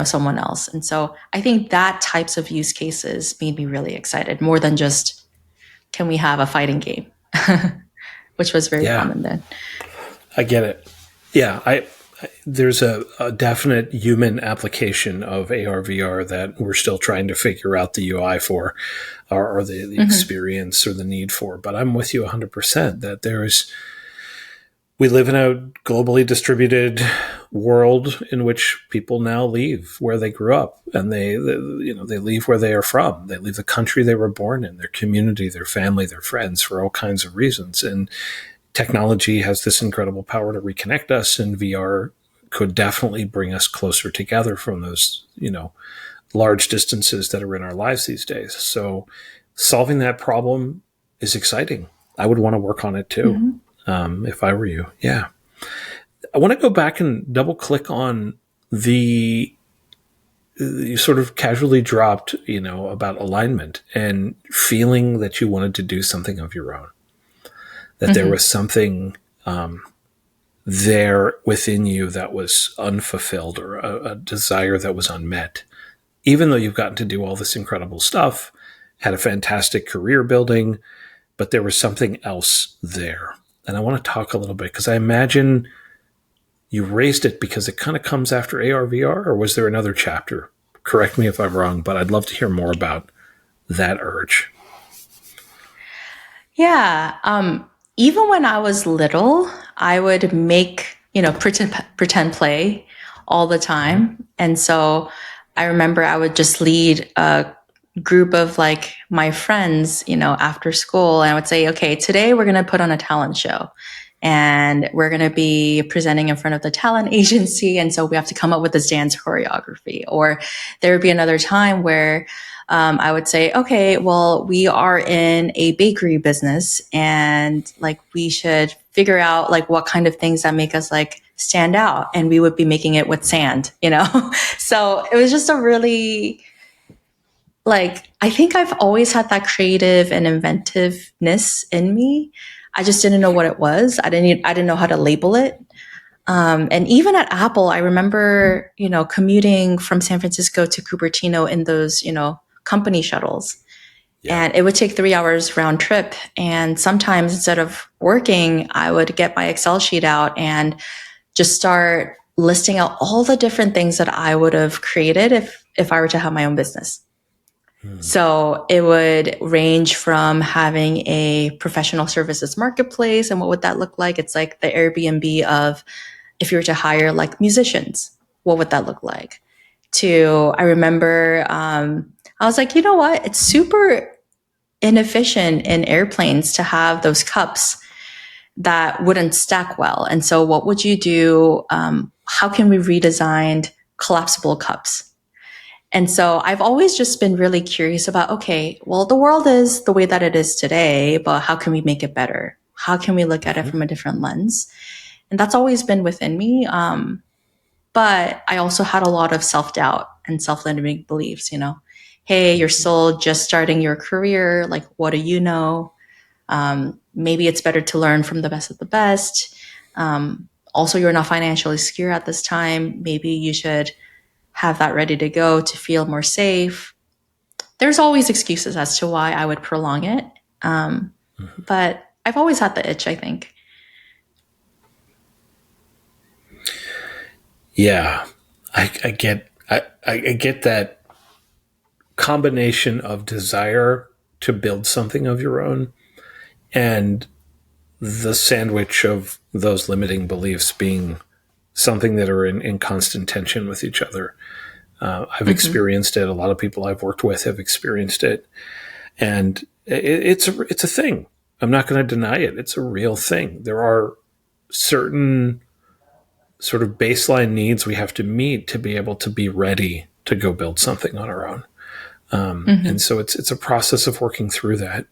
someone else. And so I think that types of use cases made me really excited, more than just, can we have a fighting game, which was very common then.
I get it. Yeah, there's a definite human application of AR VR that we're still trying to figure out the UI for, or the experience or the need for. But I'm with you 100% that we live in a globally distributed world in which people now leave where they grew up, and they leave where they are from. They leave the country they were born in, their community, their family, their friends, for all kinds of reasons. And technology has this incredible power to reconnect us, and VR could definitely bring us closer together from those, large distances that are in our lives these days. So solving that problem is exciting. I would want to work on it too, if I were you. Yeah. I want to go back and double click on you sort of casually dropped, about alignment and feeling that you wanted to do something of your own, that there was something there within you that was unfulfilled, or a desire that was unmet. Even though you've gotten to do all this incredible stuff, had a fantastic career building, but there was something else there. And I want to talk a little bit, because I imagine you raised it because it kind of comes after AR VR, or was there another chapter? Correct me if I'm wrong, but I'd love to hear more about that urge.
Yeah. Even when I was little, I would make, pretend play all the time. And so I remember I would just lead a group of like my friends, after school, and I would say, okay, today we're going to put on a talent show, and we're going to be presenting in front of the talent agency. And so we have to come up with this dance choreography. Or there would be another time where I would say, okay, well, we are in a bakery business, and like we should figure out like what kind of things that make us like stand out. And we would be making it with sand, So it was just a really, like, I think I've always had that creative and inventiveness in me. I just didn't know what it was. I didn't know how to label it. And even at Apple, I remember, commuting from San Francisco to Cupertino in those, company shuttles. Yeah. And it would take 3 hours round trip. And sometimes instead of working, I would get my Excel sheet out and just start listing out all the different things that I would have created if I were to have my own business. So it would range from having a professional services marketplace. And what would that look like? It's like the Airbnb of, if you were to hire like musicians, what would that look like? I remember, I was like, you know what? It's super inefficient in airplanes to have those cups that wouldn't stack well. And so what would you do? How can we redesign collapsible cups? And so I've always just been really curious about, okay, well, the world is the way that it is today, but how can we make it better? How can we look at it from a different lens? And that's always been within me. But I also had a lot of self-doubt and self-limiting beliefs, hey, you're still just starting your career. Like, what do you know? Maybe it's better to learn from the best of the best. Also, you're not financially secure at this time. Maybe you should have that ready to go to feel more safe. There's always excuses as to why I would prolong it. But I've always had the itch, I think.
Yeah, I get that combination of desire to build something of your own, and the sandwich of those limiting beliefs being something that are in constant tension with each other. I've experienced it. A lot of people I've worked with have experienced it, and it's a thing. I'm not going to deny it. It's a real thing. There are certain sort of baseline needs we have to meet to be able to be ready to go build something on our own. And so it's a process of working through that.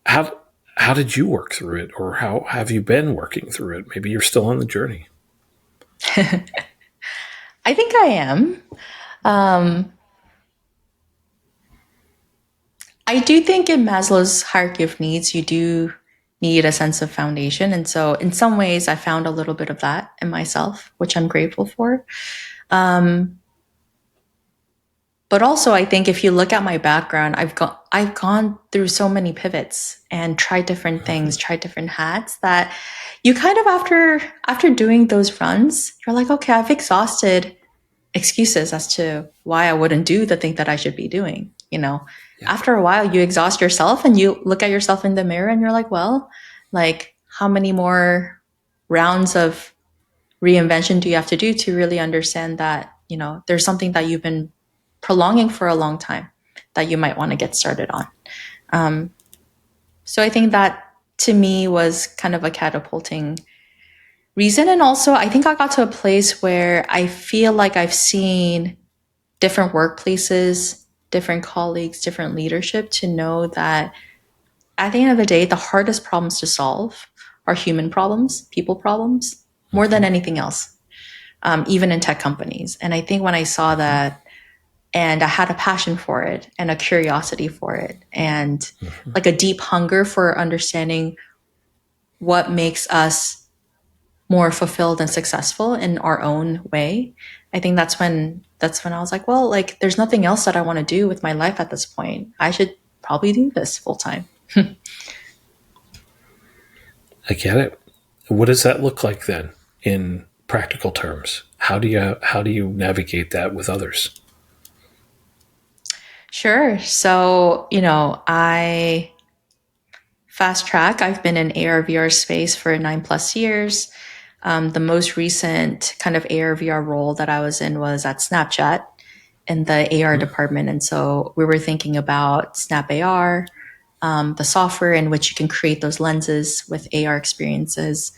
How did you work through it, or how have you been working through it? Maybe you're still on the journey.
I think I am. I do think in Maslow's hierarchy of needs, you do need a sense of foundation. And so in some ways, I found a little bit of that in myself, which I'm grateful for. But also, I think if you look at my background, I've gone through so many pivots and tried different things, tried different hats that you kind of after doing those runs, you're like, okay, I've exhausted excuses as to why I wouldn't do the thing that I should be doing.
Yeah.
After a while, you exhaust yourself and you look at yourself in the mirror and you're like, well, like how many more rounds of reinvention do you have to do to really understand that, there's something that you've been prolonging for a long time that you might want to get started on. Um, so I think that to me was kind of a catapulting reason. And also, I think I got to a place where I feel like I've seen different workplaces, different colleagues, different leadership to know that at the end of the day, the hardest problems to solve are human problems, people problems, more than anything else, even in tech companies. And I think when I saw that, and I had a passion for it and a curiosity for it, and like a deep hunger for understanding what makes us more fulfilled and successful in our own way. I think that's when I was like, well, like there's nothing else that I want to do with my life at this point. I should probably do this full time.
I get it. What does that look like then in practical terms? How do you navigate that with others?
Sure. So, I fast track. I've been in AR VR space for 9+ years. The most recent kind of AR VR role that I was in was at Snapchat in the AR department. And so we were thinking about Snap AR, the software in which you can create those lenses with AR experiences.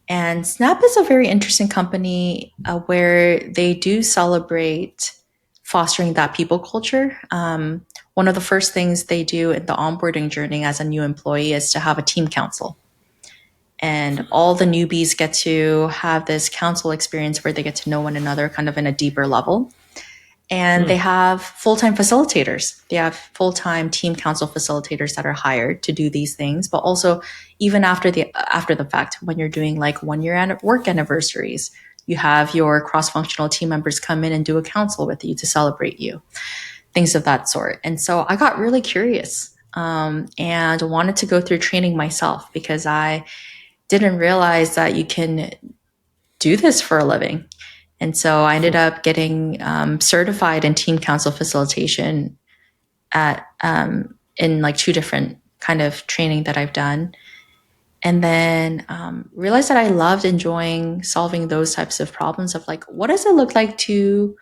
And Snap is a very interesting company where they do celebrate fostering that people culture. One of the first things they do in the onboarding journey as a new employee is to have a team council. And all the newbies get to have this council experience where they get to know one another kind of in a deeper level. And they have full-time facilitators. They have full-time team council facilitators that are hired to do these things. But also, even after the fact, when you're doing like 1 year work anniversaries, you have your cross-functional team members come in and do a council with you to celebrate you, things of that sort. And so I got really curious and wanted to go through training myself because I didn't realize that you can do this for a living. And so I ended up getting certified in team council facilitation at in like 2 different kind of training that I've done. And then realized that I loved enjoying solving those types of problems of like, what does it look like to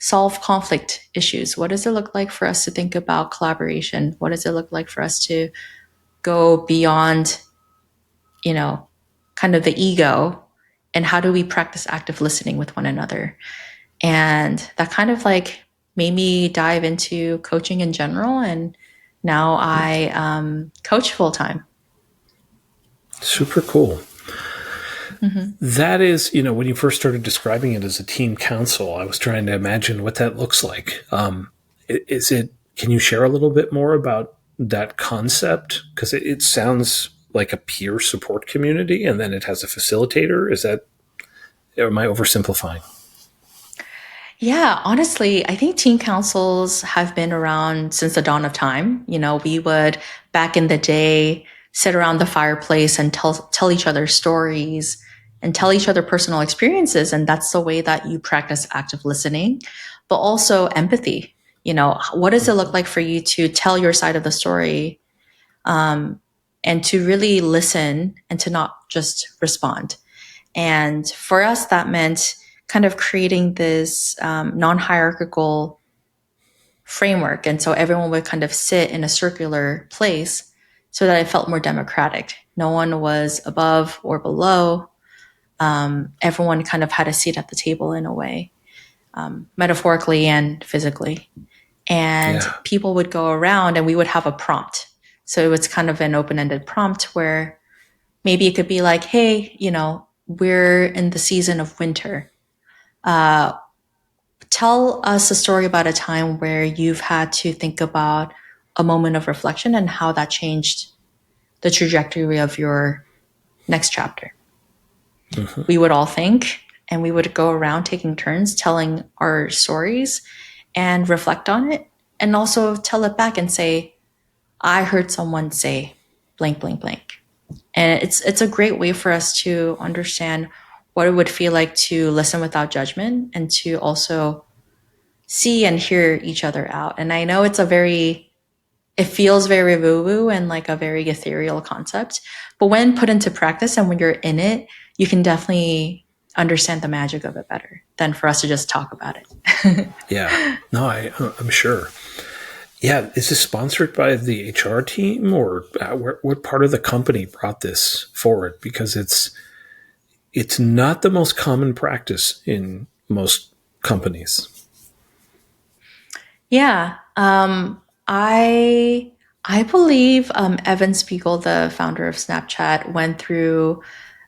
solve conflict issues? What does it look like for us to think about collaboration? What does it look like for us to go beyond, kind of the ego? And how do we practice active listening with one another? And that kind of like made me dive into coaching in general. And now I coach full time.
Super cool. That is, when you first started describing it as a team council, I was trying to imagine what that looks like. Can you share a little bit more about that concept? Because it sounds like a peer support community and then it has a facilitator. Or am I oversimplifying?
Yeah, honestly, I think teen councils have been around since the dawn of time. We would back in the day sit around the fireplace and tell each other stories and tell each other personal experiences. And that's the way that you practice active listening, but also empathy. What does it look like for you to tell your side of the story and to really listen and to not just respond? And for us, that meant kind of creating this non-hierarchical framework. And so everyone would kind of sit in a circular place so that it felt more democratic. No one was above or below. Everyone kind of had a seat at the table in a way, metaphorically and physically. And people would go around and we would have a prompt. So it was kind of an open-ended prompt where maybe it could be like, hey, we're in the season of winter. Tell us a story about a time where you've had to think about a moment of reflection and how that changed the trajectory of your next chapter. We would all think, and we would go around taking turns telling our stories. and reflect on it, and also tell it back and say, I heard someone say blank, blank, blank. And it's a great way for us to understand what it would feel like to listen without judgment and to also see and hear each other out. And I know it feels very woo woo and like a very ethereal concept, but when put into practice and when you're in it, you can definitely understand the magic of it better than for us to just talk about it.
Yeah. No, I'm sure. Yeah. Is this sponsored by the HR team, or what part of the company brought this forward? Because it's not the most common practice in most companies.
Yeah. I believe Evan Spiegel, the founder of Snapchat, went through,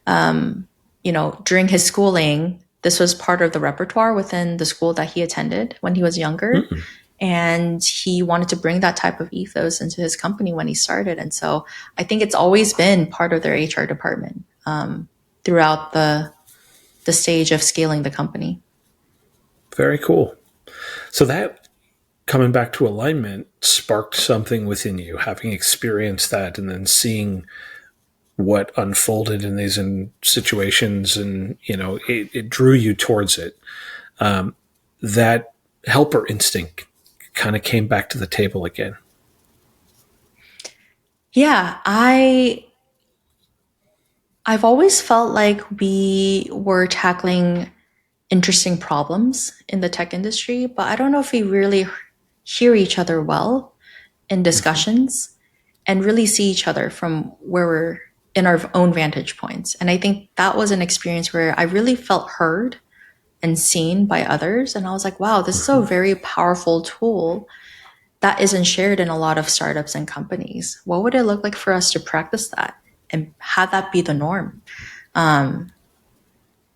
during his schooling, this was part of the repertoire within the school that he attended when he was younger.
Mm-mm.
And he wanted to bring that type of ethos into his company when he started. And so I think it's always been part of their HR department throughout the stage of scaling the company.
Very cool. So that, coming back to alignment, sparked something within you, having experienced that and then seeing what unfolded in these situations, and it drew you towards it. That helper instinct kind of came back to the table again.
Yeah, I've always felt like we were tackling interesting problems in the tech industry, but I don't know if we really hear each other well in
Mm-hmm.
discussions and really see each other from where we're in our own vantage points. And I think that was an experience where I really felt heard and seen by others. And I was like, wow, this is a
Mm-hmm.
very powerful tool that isn't shared in a lot of startups and companies. What would it look like for us to practice that and have that be the norm? Um,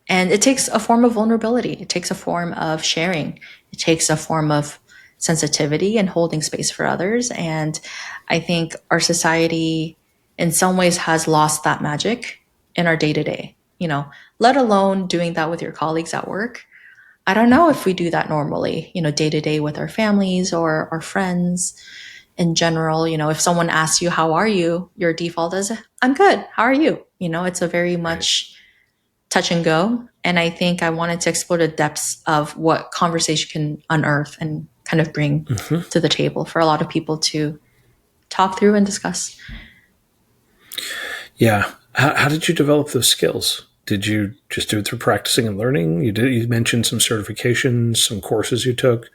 and it takes a form of vulnerability. It takes a form of sharing. It takes a form of sensitivity and holding space for others. And I think our society in some ways has lost that magic in our day to day, let alone doing that with your colleagues at work. I don't know if we do that normally, day to day with our families or our friends in general. If someone asks you, how are you? Your default is, I'm good. How are you? It's a very
Right.
much touch and go. And I think I wanted to explore the depths of what conversation can unearth and kind of bring
Mm-hmm.
to the table for a lot of people to talk through and discuss.
Yeah. How did you develop those skills? Did you just do it through practicing and learning? You mentioned some certifications, some courses you took.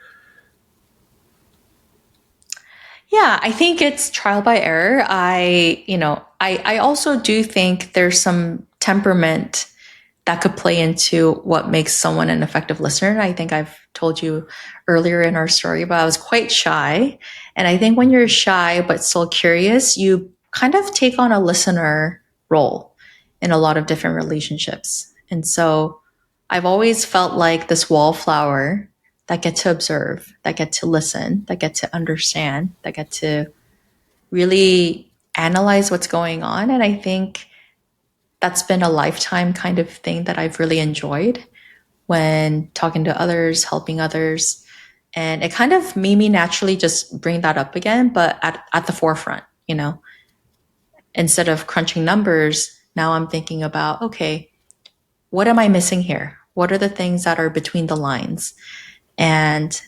Yeah, I think it's trial by error. I also do think there's some temperament that could play into what makes someone an effective listener. I think I've told you earlier in our story, but I was quite shy. And I think when you're shy but still curious, you kind of take on a listener role in a lot of different relationships. And so I've always felt like this wallflower that get to observe, that get to listen, that get to understand, that get to really analyze what's going on. And I think that's been a lifetime kind of thing that I've really enjoyed when talking to others, helping others. And it kind of made me naturally just bring that up again, but at the forefront, instead of crunching numbers, now I'm thinking about, okay, what am I missing here? What are the things that are between the lines? And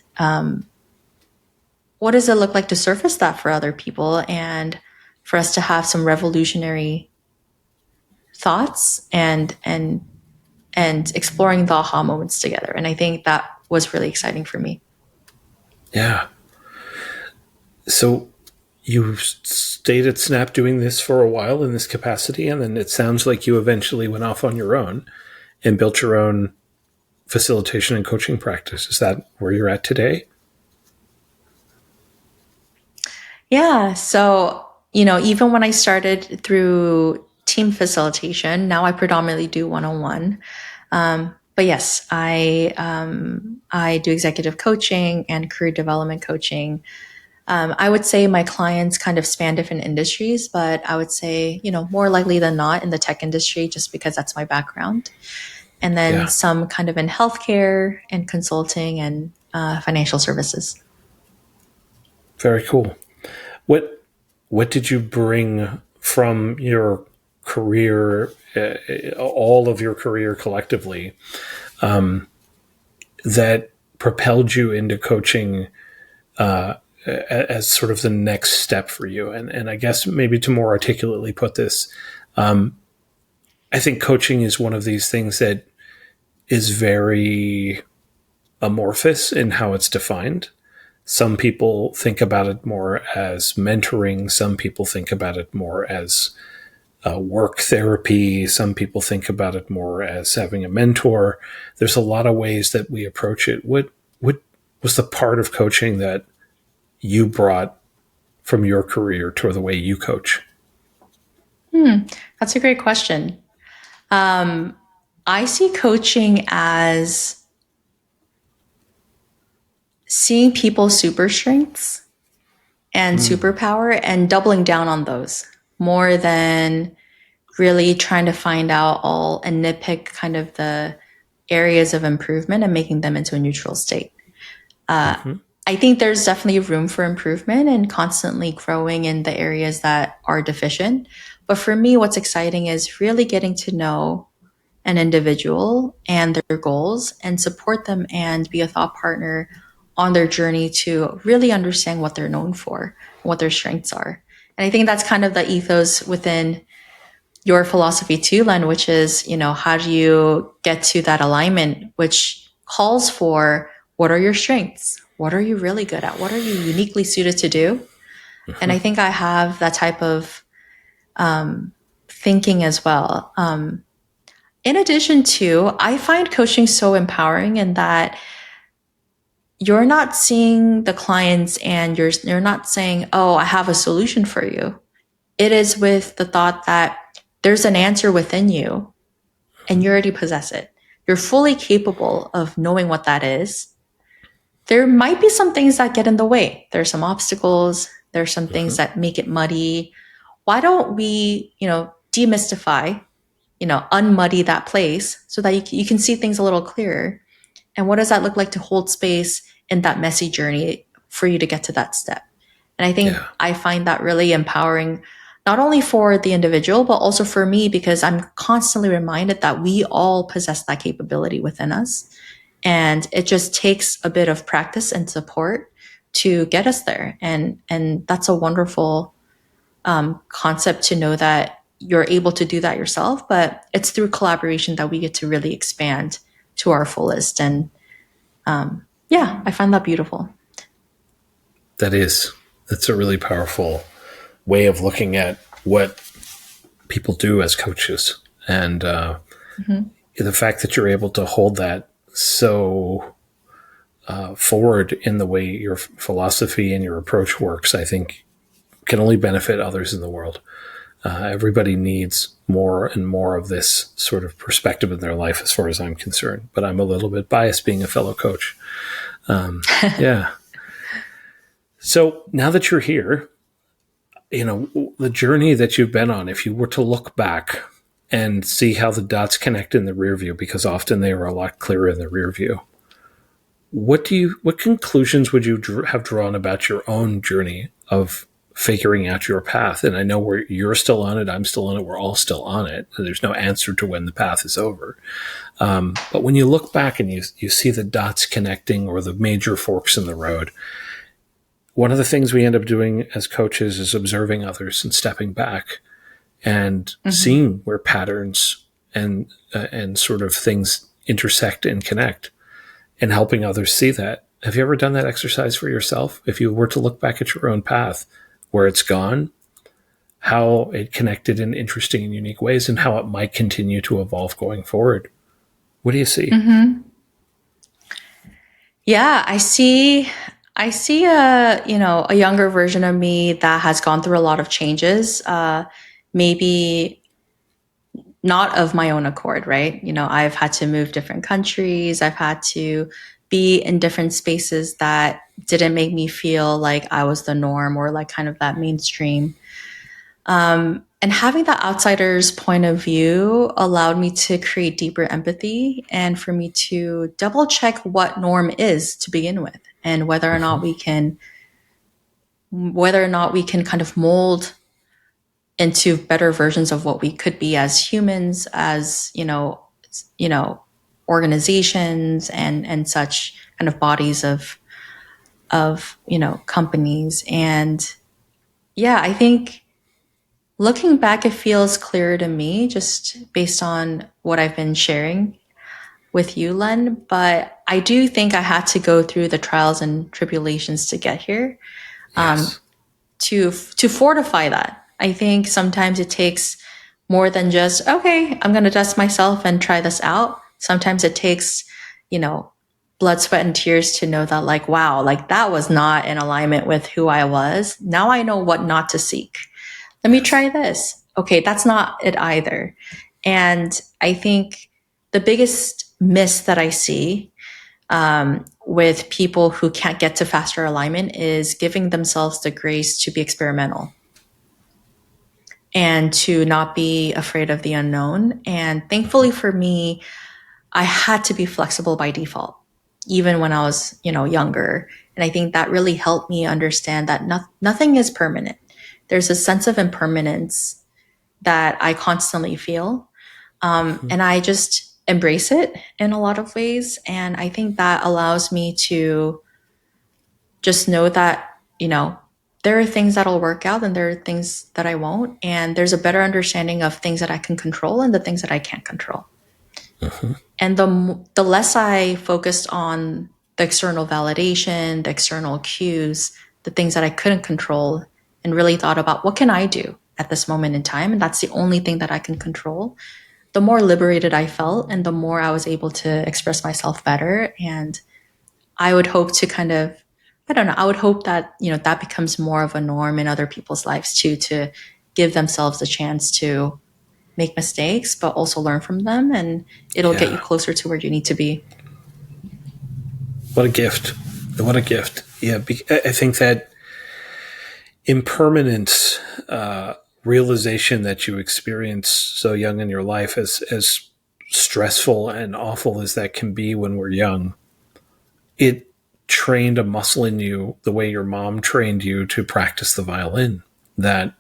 what does it look like to surface that for other people and for us to have some revolutionary thoughts and exploring the aha moments together. And I think that was really exciting for me.
Yeah. So you stayed at Snap doing this for a while in this capacity, and then it sounds like you eventually went off on your own and built your own facilitation and coaching practice. Is that where you're at today?
Yeah. So, even when I started through team facilitation, now I predominantly do one-on-one. But yes, I do executive coaching and career development coaching. I would say my clients kind of span different industries, but I would say, more likely than not in the tech industry, just because that's my background. And then
Yeah.
some kind of in healthcare and consulting and financial services.
Very cool. What did you bring from your career, all of your career collectively, that propelled you into coaching as sort of the next step for you? And I guess maybe to more articulately put this, I think coaching is one of these things that is very amorphous in how it's defined. Some people think about it more as mentoring. Some people think about it more as work therapy. Some people think about it more as having a mentor. There's a lot of ways that we approach it. What was the part of coaching that you brought from your career to the way you coach?
That's a great question. I see coaching as seeing people's super strengths and superpower and doubling down on those more than really trying to find out all and nitpick kind of the areas of improvement and making them into a neutral state. I think there's definitely room for improvement and constantly growing in the areas that are deficient. But for me, what's exciting is really getting to know an individual and their goals and support them and be a thought partner on their journey to really understand what they're known for, what their strengths are. And I think that's kind of the ethos within your philosophy too, Lenn, which is, how do you get to that alignment, which calls for what are your strengths? What are you really good at? What are you uniquely suited to do? And I think I have that type of thinking as well. In addition to, I find coaching so empowering in that you're not seeing the clients and you're not saying, oh, I have a solution for you. It is with the thought that there's an answer within you and you already possess it. You're fully capable of knowing what that is. There might be some things that get in the way. There's some obstacles. There's some things that make it muddy. Why don't we, demystify, unmuddy that place so that you can see things a little clearer? And what does that look like to hold space in that messy journey for you to get to that step? And I think I find that really empowering, not only for the individual, but also for me, because I'm constantly reminded that we all possess that capability within us. And it just takes a bit of practice and support to get us there. And that's a wonderful concept to know that you're able to do that yourself, but it's through collaboration that we get to really expand to our fullest. And I find that beautiful.
That's a really powerful way of looking at what people do as coaches. And the fact that you're able to hold that so forward in the way your philosophy and your approach works, I think can only benefit others in the world. Everybody needs more and more of this sort of perspective in their life, as far as I'm concerned. But I'm a little bit biased being a fellow coach. So now that you're here, the journey that you've been on, if you were to look back and see how the dots connect in the rear view, because often they are a lot clearer in the rear view, what conclusions would you have drawn about your own journey of figuring out your path? And I know you're still on it. I'm still on it. We're all still on it. There's no answer to when the path is over. But when you look back and you see the dots connecting or the major forks in the road, one of the things we end up doing as coaches is observing others and stepping back and seeing where patterns and sort of things intersect and connect and helping others see that. Have you ever done that exercise for yourself? If you were to look back at your own path, where it's gone, how it connected in interesting and unique ways, and how it might continue to evolve going forward. What do you see?
Yeah, I see a younger version of me that has gone through a lot of changes, maybe not of my own accord, right? I've had to move different countries. I've had to be in different spaces that didn't make me feel like I was the norm or like kind of that mainstream. and having that outsider's point of view allowed me to create deeper empathy and for me to double check what norm is to begin with and whether or not we can kind of mold into better versions of what we could be as humans, as organizations and such kind of bodies of companies. And yeah, I think looking back, it feels clearer to me just based on what I've been sharing with you, Len. But I do think I had to go through the trials and tribulations to get here.
Yes.
To fortify that. I think sometimes it takes more than just, okay, I'm going to dust myself and try this out. Sometimes it takes, blood, sweat, and tears to know that, like, wow, like that was not in alignment with who I was. Now I know what not to seek. Let me try this. Okay, that's not it either. And I think the biggest miss that I see with people who can't get to faster alignment is giving themselves the grace to be experimental and to not be afraid of the unknown. And thankfully for me, I had to be flexible by default, even when I was, younger. And I think that really helped me understand that nothing is permanent. There's a sense of impermanence that I constantly feel. And I just embrace it in a lot of ways. And I think that allows me to just know that, there are things that'll work out and there are things that I won't. And there's a better understanding of things that I can control and the things that I can't control. And the less I focused on the external validation, the external cues, the things that I couldn't control, and really thought about what can I do at this moment in time? And that's the only thing that I can control. The more liberated I felt and the more I was able to express myself better. And I would hope to kind of, I don't know, I would hope that, that becomes more of a norm in other people's lives too, to give themselves a chance to make mistakes, but also learn from them. And it'll get you closer to where you need to be.
What a gift. What a gift. Yeah. I think that impermanence, realization that you experience so young in your life, as stressful and awful as that can be when we're young, it trained a muscle in you the way your mom trained you to practice the violin, that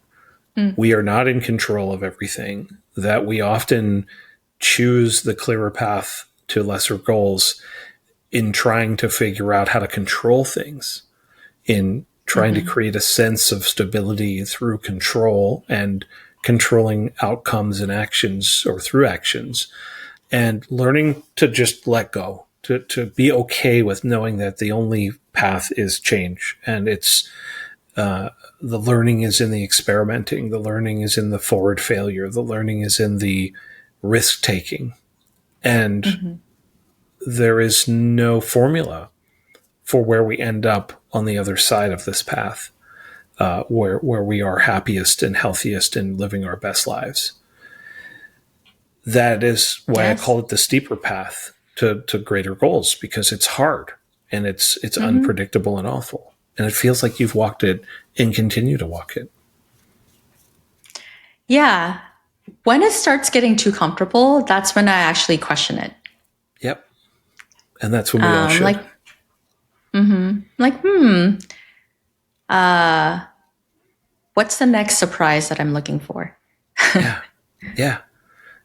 we are not in control of everything, that we often choose the clearer path to lesser goals in trying to figure out how to control things, in trying to create a sense of stability through control and controlling outcomes and actions or through actions, and learning to just let go, to be okay with knowing that the only path is change. And it's, the learning is in the experimenting. The learning is in the forward failure. The learning is in the risk taking. And there is no formula for where we end up on the other side of this path, where we are happiest and healthiest and living our best lives. That is why I call it the steeper path to greater goals, because it's hard and it's unpredictable and awful. And it feels like you've walked it and continue to walk it.
Yeah. When it starts getting too comfortable, that's when I actually question it.
Yep. And that's when we all should.
What's the next surprise that I'm looking for?
Yeah,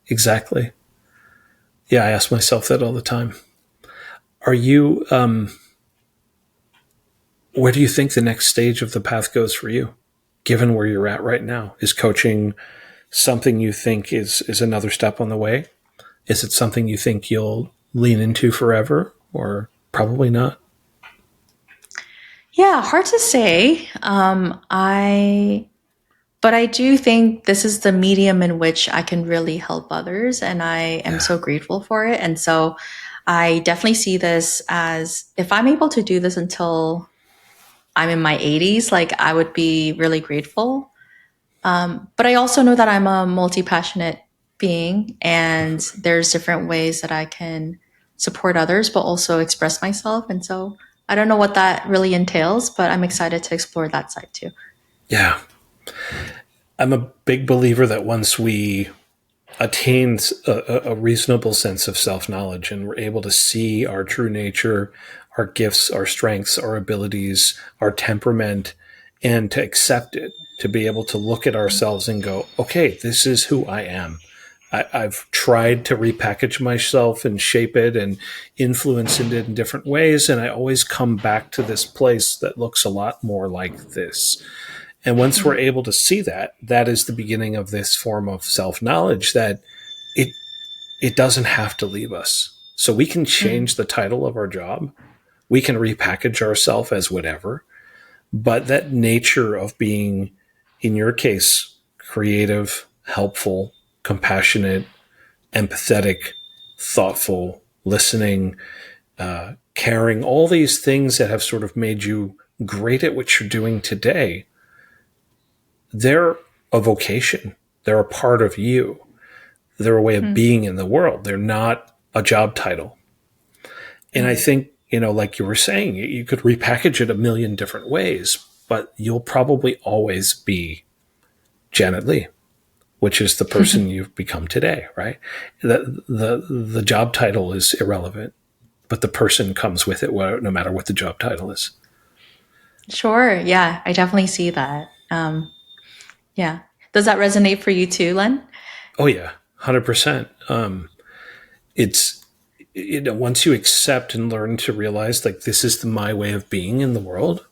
exactly. Yeah, I ask myself that all the time. Are you, where do you think the next stage of the path goes for you, given where you're at right now? Is coaching something you think is another step on the way? Is it something you think you'll lean into forever, or probably not?
Yeah, hard to say. But I do think this is the medium in which I can really help others, and I am so grateful for it. And so I definitely see this as, if I'm able to do this until I'm in my 80s, like, I would be really grateful. But I also know that I'm a multi-passionate being, and there's different ways that I can support others, but also express myself. And so I don't know what that really entails, but I'm excited to explore that side too.
Yeah. I'm a big believer that once we attain a reasonable sense of self-knowledge and we're able to see our true nature, our gifts, our strengths, our abilities, our temperament, and to accept it, to be able to look at ourselves and go, okay, this is who I am. I've tried to repackage myself and shape it and influence it in different ways. And I always come back to this place that looks a lot more like this. And once we're able to see that, that is the beginning of this form of self-knowledge that it it doesn't have to leave us. So we can change the title of our job. We can repackage ourselves as whatever. But that nature of being, in your case, creative, helpful, compassionate, empathetic, thoughtful, listening, caring, all these things that have sort of made you great at what you're doing today, they're a vocation. They're a part of you. They're a way of being in the world. They're not a job title. And I think, like you were saying, you could repackage it a million different ways, but you'll probably always be Janet Lee, which is the person you've become today, right? The job title is irrelevant, but the person comes with it, no matter what the job title is.
Sure. Yeah, I definitely see that. Yeah. Does that resonate for you too, Len?
Oh yeah, 100%. It's once you accept and learn to realize like this is my way of being in the world,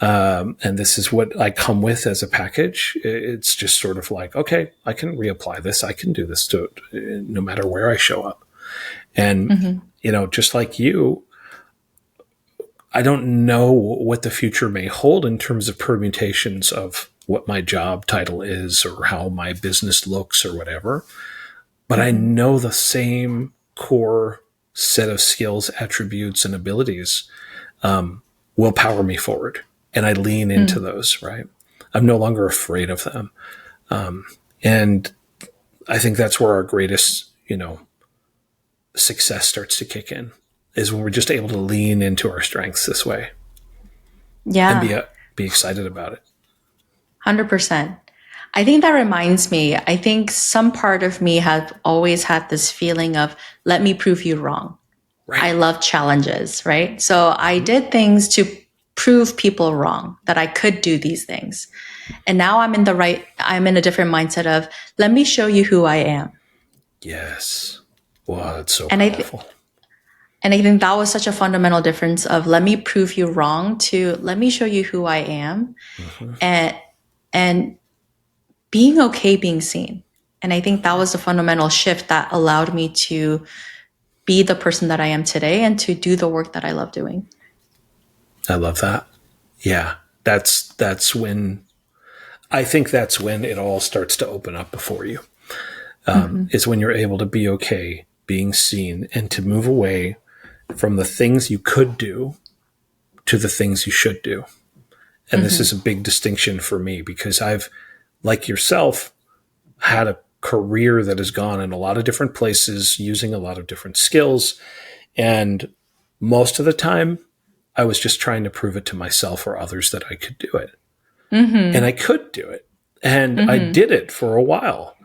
and this is what I come with as a package. It's just sort of like, okay, I can reapply this. I can do this to no matter where I show up. And just like you, I don't know what the future may hold in terms of permutations of what my job title is or how my business looks or whatever. But I know the same core set of skills, attributes, and abilities will power me forward. And I lean into those, right? I'm no longer afraid of them. And I think that's where our greatest, success starts to kick in, is when we're just able to lean into our strengths this way
Yeah.
and be excited about it.
100%. I think that reminds me, I think some part of me has always had this feeling of, let me prove you wrong.
Right.
I love challenges, right? So I did things to prove people wrong, that I could do these things. And now I'm in a different mindset of, let me show you who I am.
Yes. Wow, that's so
And
powerful.
And I think that was such a fundamental difference of let me prove you wrong to let me show you who I am, and being okay being seen. And I think that was the fundamental shift that allowed me to be the person that I am today and to do the work that I love doing.
I love that. Yeah. That's when I think that's when it all starts to open up before you. Is when you're able to be okay being seen and to move away from the things you could do to the things you should do. And this is a big distinction for me because I've, like yourself, had a career that has gone in a lot of different places using a lot of different skills. And most of the time, I was just trying to prove it to myself or others that I could do it. And I could do it. And I did it for a while.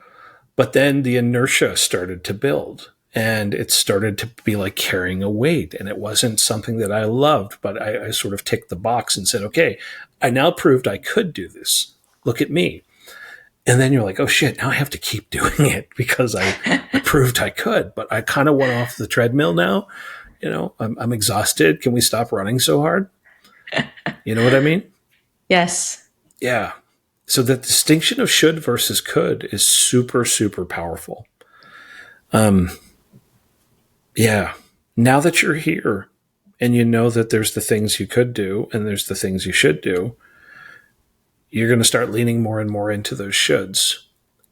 But then the inertia started to build. And it started to be like carrying a weight. And it wasn't something that I loved, but I sort of ticked the box and said, okay, I now proved I could do this. Look at me. And then you're like, oh shit, now I have to keep doing it because I proved I could. But I kind of went off the treadmill now. I'm exhausted. Can we stop running so hard? You know what I mean?
Yes.
Yeah. So the distinction of should versus could is super, super powerful. Yeah. Now that you're here and you know that there's the things you could do and there's the things you should do, you're going to start leaning more and more into those shoulds.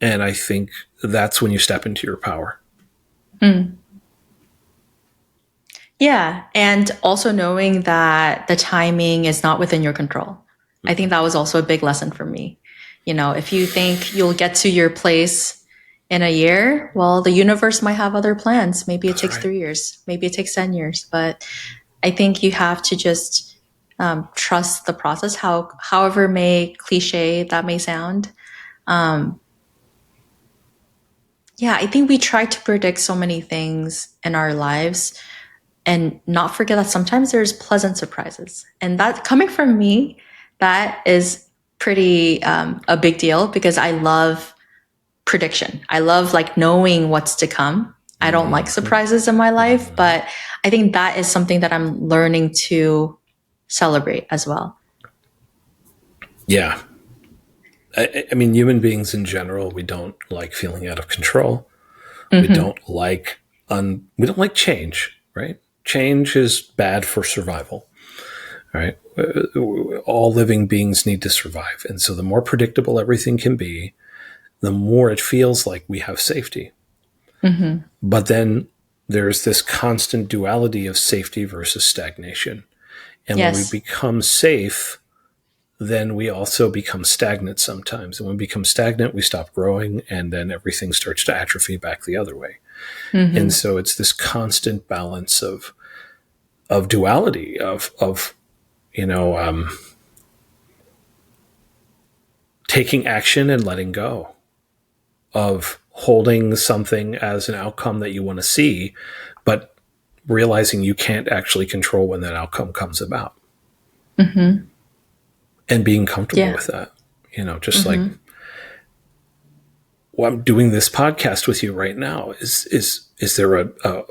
And I think that's when you step into your power.
Yeah. And also knowing that the timing is not within your control. I think that was also a big lesson for me. If you think you'll get to your place in a year, well, the universe might have other plans. Maybe it takes 3 years. Maybe it takes 10 years. But I think you have to just trust the process, however cliche that may sound. Yeah, I think we try to predict so many things in our lives and not forget that sometimes there's pleasant surprises. And that coming from me, that is pretty a big deal because I love prediction. I love like knowing what's to come. I don't like surprises in my life, but I think that is something that I'm learning to celebrate as well.
Yeah. I mean, human beings in general, we don't like feeling out of control. We don't like we don't like change, right? Change is bad for survival, right? All living beings need to survive. And so the more predictable everything can be, the more it feels like we have safety. But then there's this constant duality of safety versus stagnation. And when we
Yes.
become safe, then we also become stagnant sometimes. And when we become stagnant, we stop growing, and then everything starts to atrophy back the other way. And so it's this constant balance of duality of taking action and letting go, of holding something as an outcome that you want to see, but realizing you can't actually control when that outcome comes about, and being comfortable with that. Just like, well, I'm doing this podcast with you right now. Is there a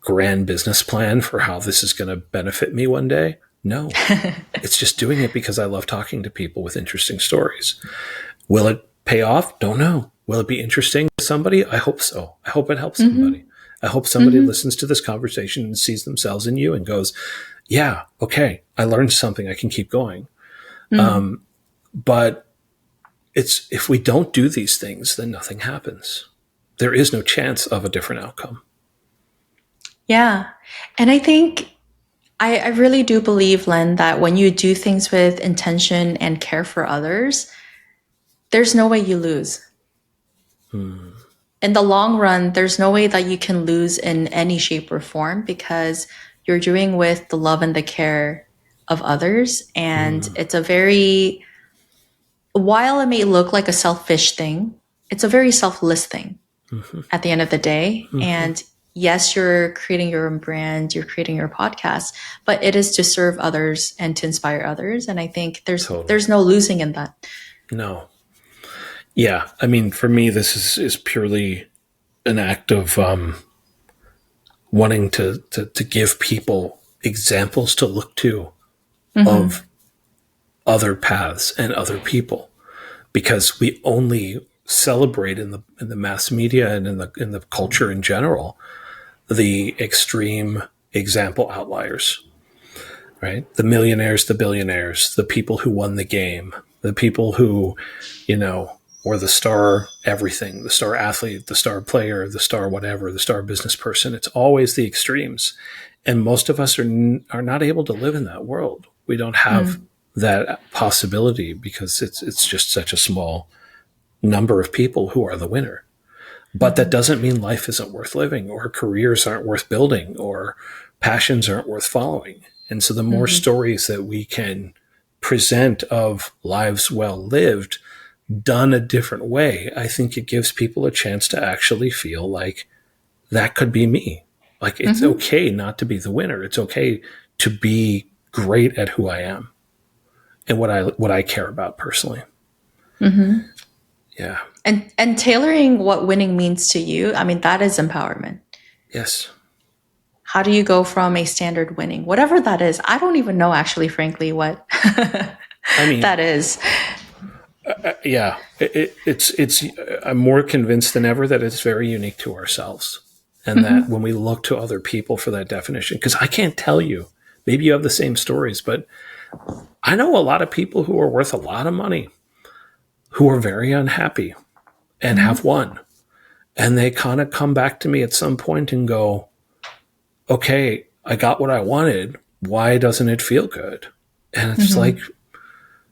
grand business plan for how this is going to benefit me one day? No. It's just doing it because I love talking to people with interesting stories. Will it pay off? Don't know. Will it be interesting to somebody? I hope so. I hope it helps somebody. I hope somebody listens to this conversation and sees themselves in you and goes, yeah, okay, I learned something. I can keep going. But if we don't do these things, then nothing happens. There is no chance of a different outcome.
Yeah. And I think I really do believe, Len, that when you do things with intention and care for others, there's no way you lose. In the long run, there's no way that you can lose in any shape or form because you're doing with the love and the care of others. And it's a very, while it may look like a selfish thing, it's a very selfless thing at the end of the day. And yes, you're creating your own brand, you're creating your podcast, but it is to serve others and to inspire others. And I think there's no losing in that.
No. Yeah. I mean, for me, this is purely an act of wanting to give people examples to look to of other paths and other people, because we only celebrate in the mass media and in the culture in general the extreme example outliers, right? The millionaires, the billionaires, the people who won the game, the people who, were the star everything, the star athlete, the star player, the star whatever, the star business person. It's always the extremes. And most of us are not able to live in that world. We don't have that possibility because it's just such a small number of people who are the winner. But that doesn't mean life isn't worth living, or careers aren't worth building, or passions aren't worth following. And so the more stories that we can present of lives well lived, done a different way, I think it gives people a chance to actually feel like that could be me. Like it's okay not to be the winner. It's okay to be great at who I am and what I care about personally. Yeah.
And tailoring what winning means to you, I mean, that is empowerment.
Yes.
How do you go from a standard winning, whatever that is? I don't even know, actually, frankly, what that is.
Yeah, it's. I'm more convinced than ever that it's very unique to ourselves, and that when we look to other people for that definition, because I can't tell you, maybe you have the same stories, but I know a lot of people who are worth a lot of money, who are very unhappy, and have won, and they kind of come back to me at some point and go, "Okay, I got what I wanted. Why doesn't it feel good?" And it's like,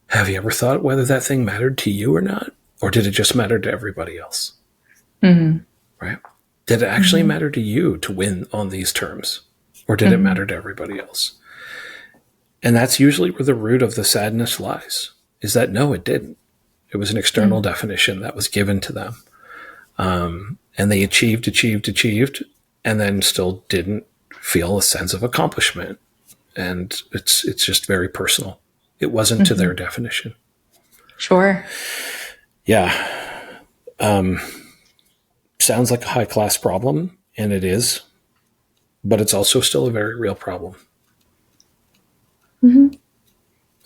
have you ever thought whether that thing mattered to you or not? Or did it just matter to everybody else? Right? Did it actually matter to you to win on these terms? Or did it matter to everybody else? And that's usually where the root of the sadness lies, is that no, it didn't. It was an external definition that was given to them. And they achieved, and then still didn't feel a sense of accomplishment. And it's just very personal. It wasn't to their definition.
Sure.
Yeah. Sounds like a high-class problem, and it is, but it's also still a very real problem.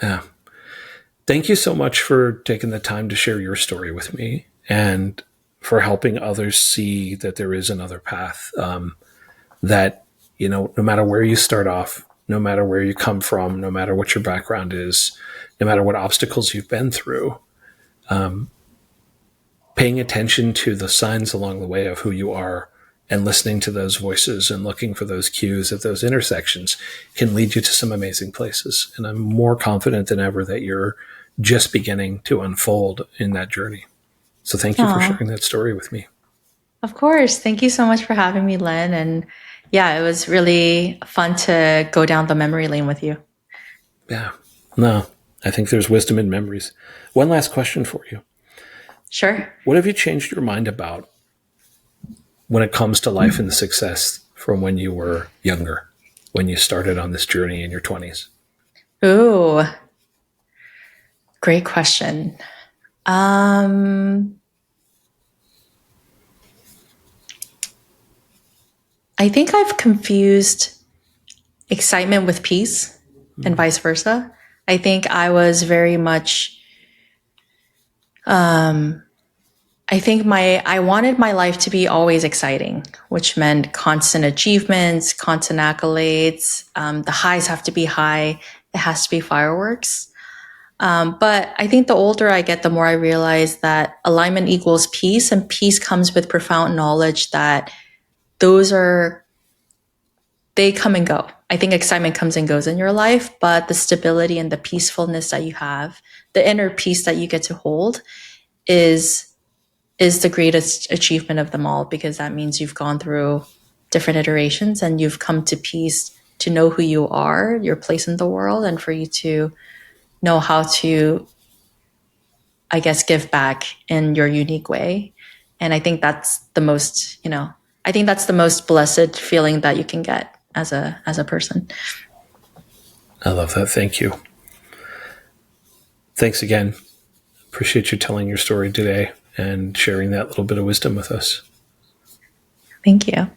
Yeah. Thank you so much for taking the time to share your story with me and for helping others see that there is another path, that, no matter where you start off, no matter where you come from, no matter what your background is, no matter what obstacles you've been through, paying attention to the signs along the way of who you are and listening to those voices and looking for those cues at those intersections can lead you to some amazing places. And I'm more confident than ever that you're just beginning to unfold in that journey. So thank you for sharing that story with me.
Of course. Thank you so much for having me, Lenn. And yeah, it was really fun to go down the memory lane with you.
Yeah. No, I think there's wisdom in memories. One last question for you.
Sure.
What have you changed your mind about when it comes to life and success from when you were younger, when you started on this journey in your 20s?
Ooh, great question. I think I've confused excitement with peace and vice versa. I think I was very much, I wanted my life to be always exciting, which meant constant achievements, constant accolades. The highs have to be high. It has to be fireworks. But I think the older I get, the more I realize that alignment equals peace, and peace comes with profound knowledge that they come and go. I think excitement comes and goes in your life, but the stability and the peacefulness that you have, the inner peace that you get to hold is the greatest achievement of them all, because that means you've gone through different iterations and you've come to peace to know who you are, your place in the world, and for you to know how to, I guess, give back in your unique way. And I think that's the most, I think that's the most blessed feeling that you can get as a person.
I love that. Thank you. Thanks again. Appreciate you telling your story today and sharing that little bit of wisdom with us.
Thank you.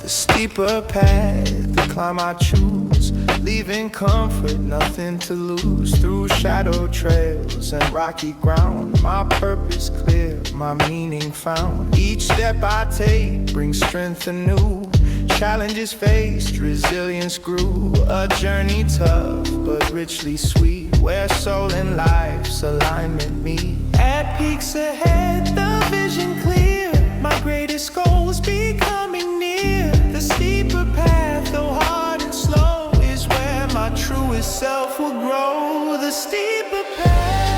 The steeper path, the climb I choose, leaving comfort, nothing to lose. Through shadow trails and rocky ground, my purpose clear, my meaning found. Each step I take brings strength anew. Challenges faced, resilience grew. A journey tough, but richly sweet, where soul and life's alignment meet. At peaks ahead, the vision clear, my greatest goals becoming near. The steeper path, though hard and slow, is where my truest self will grow. The steeper path.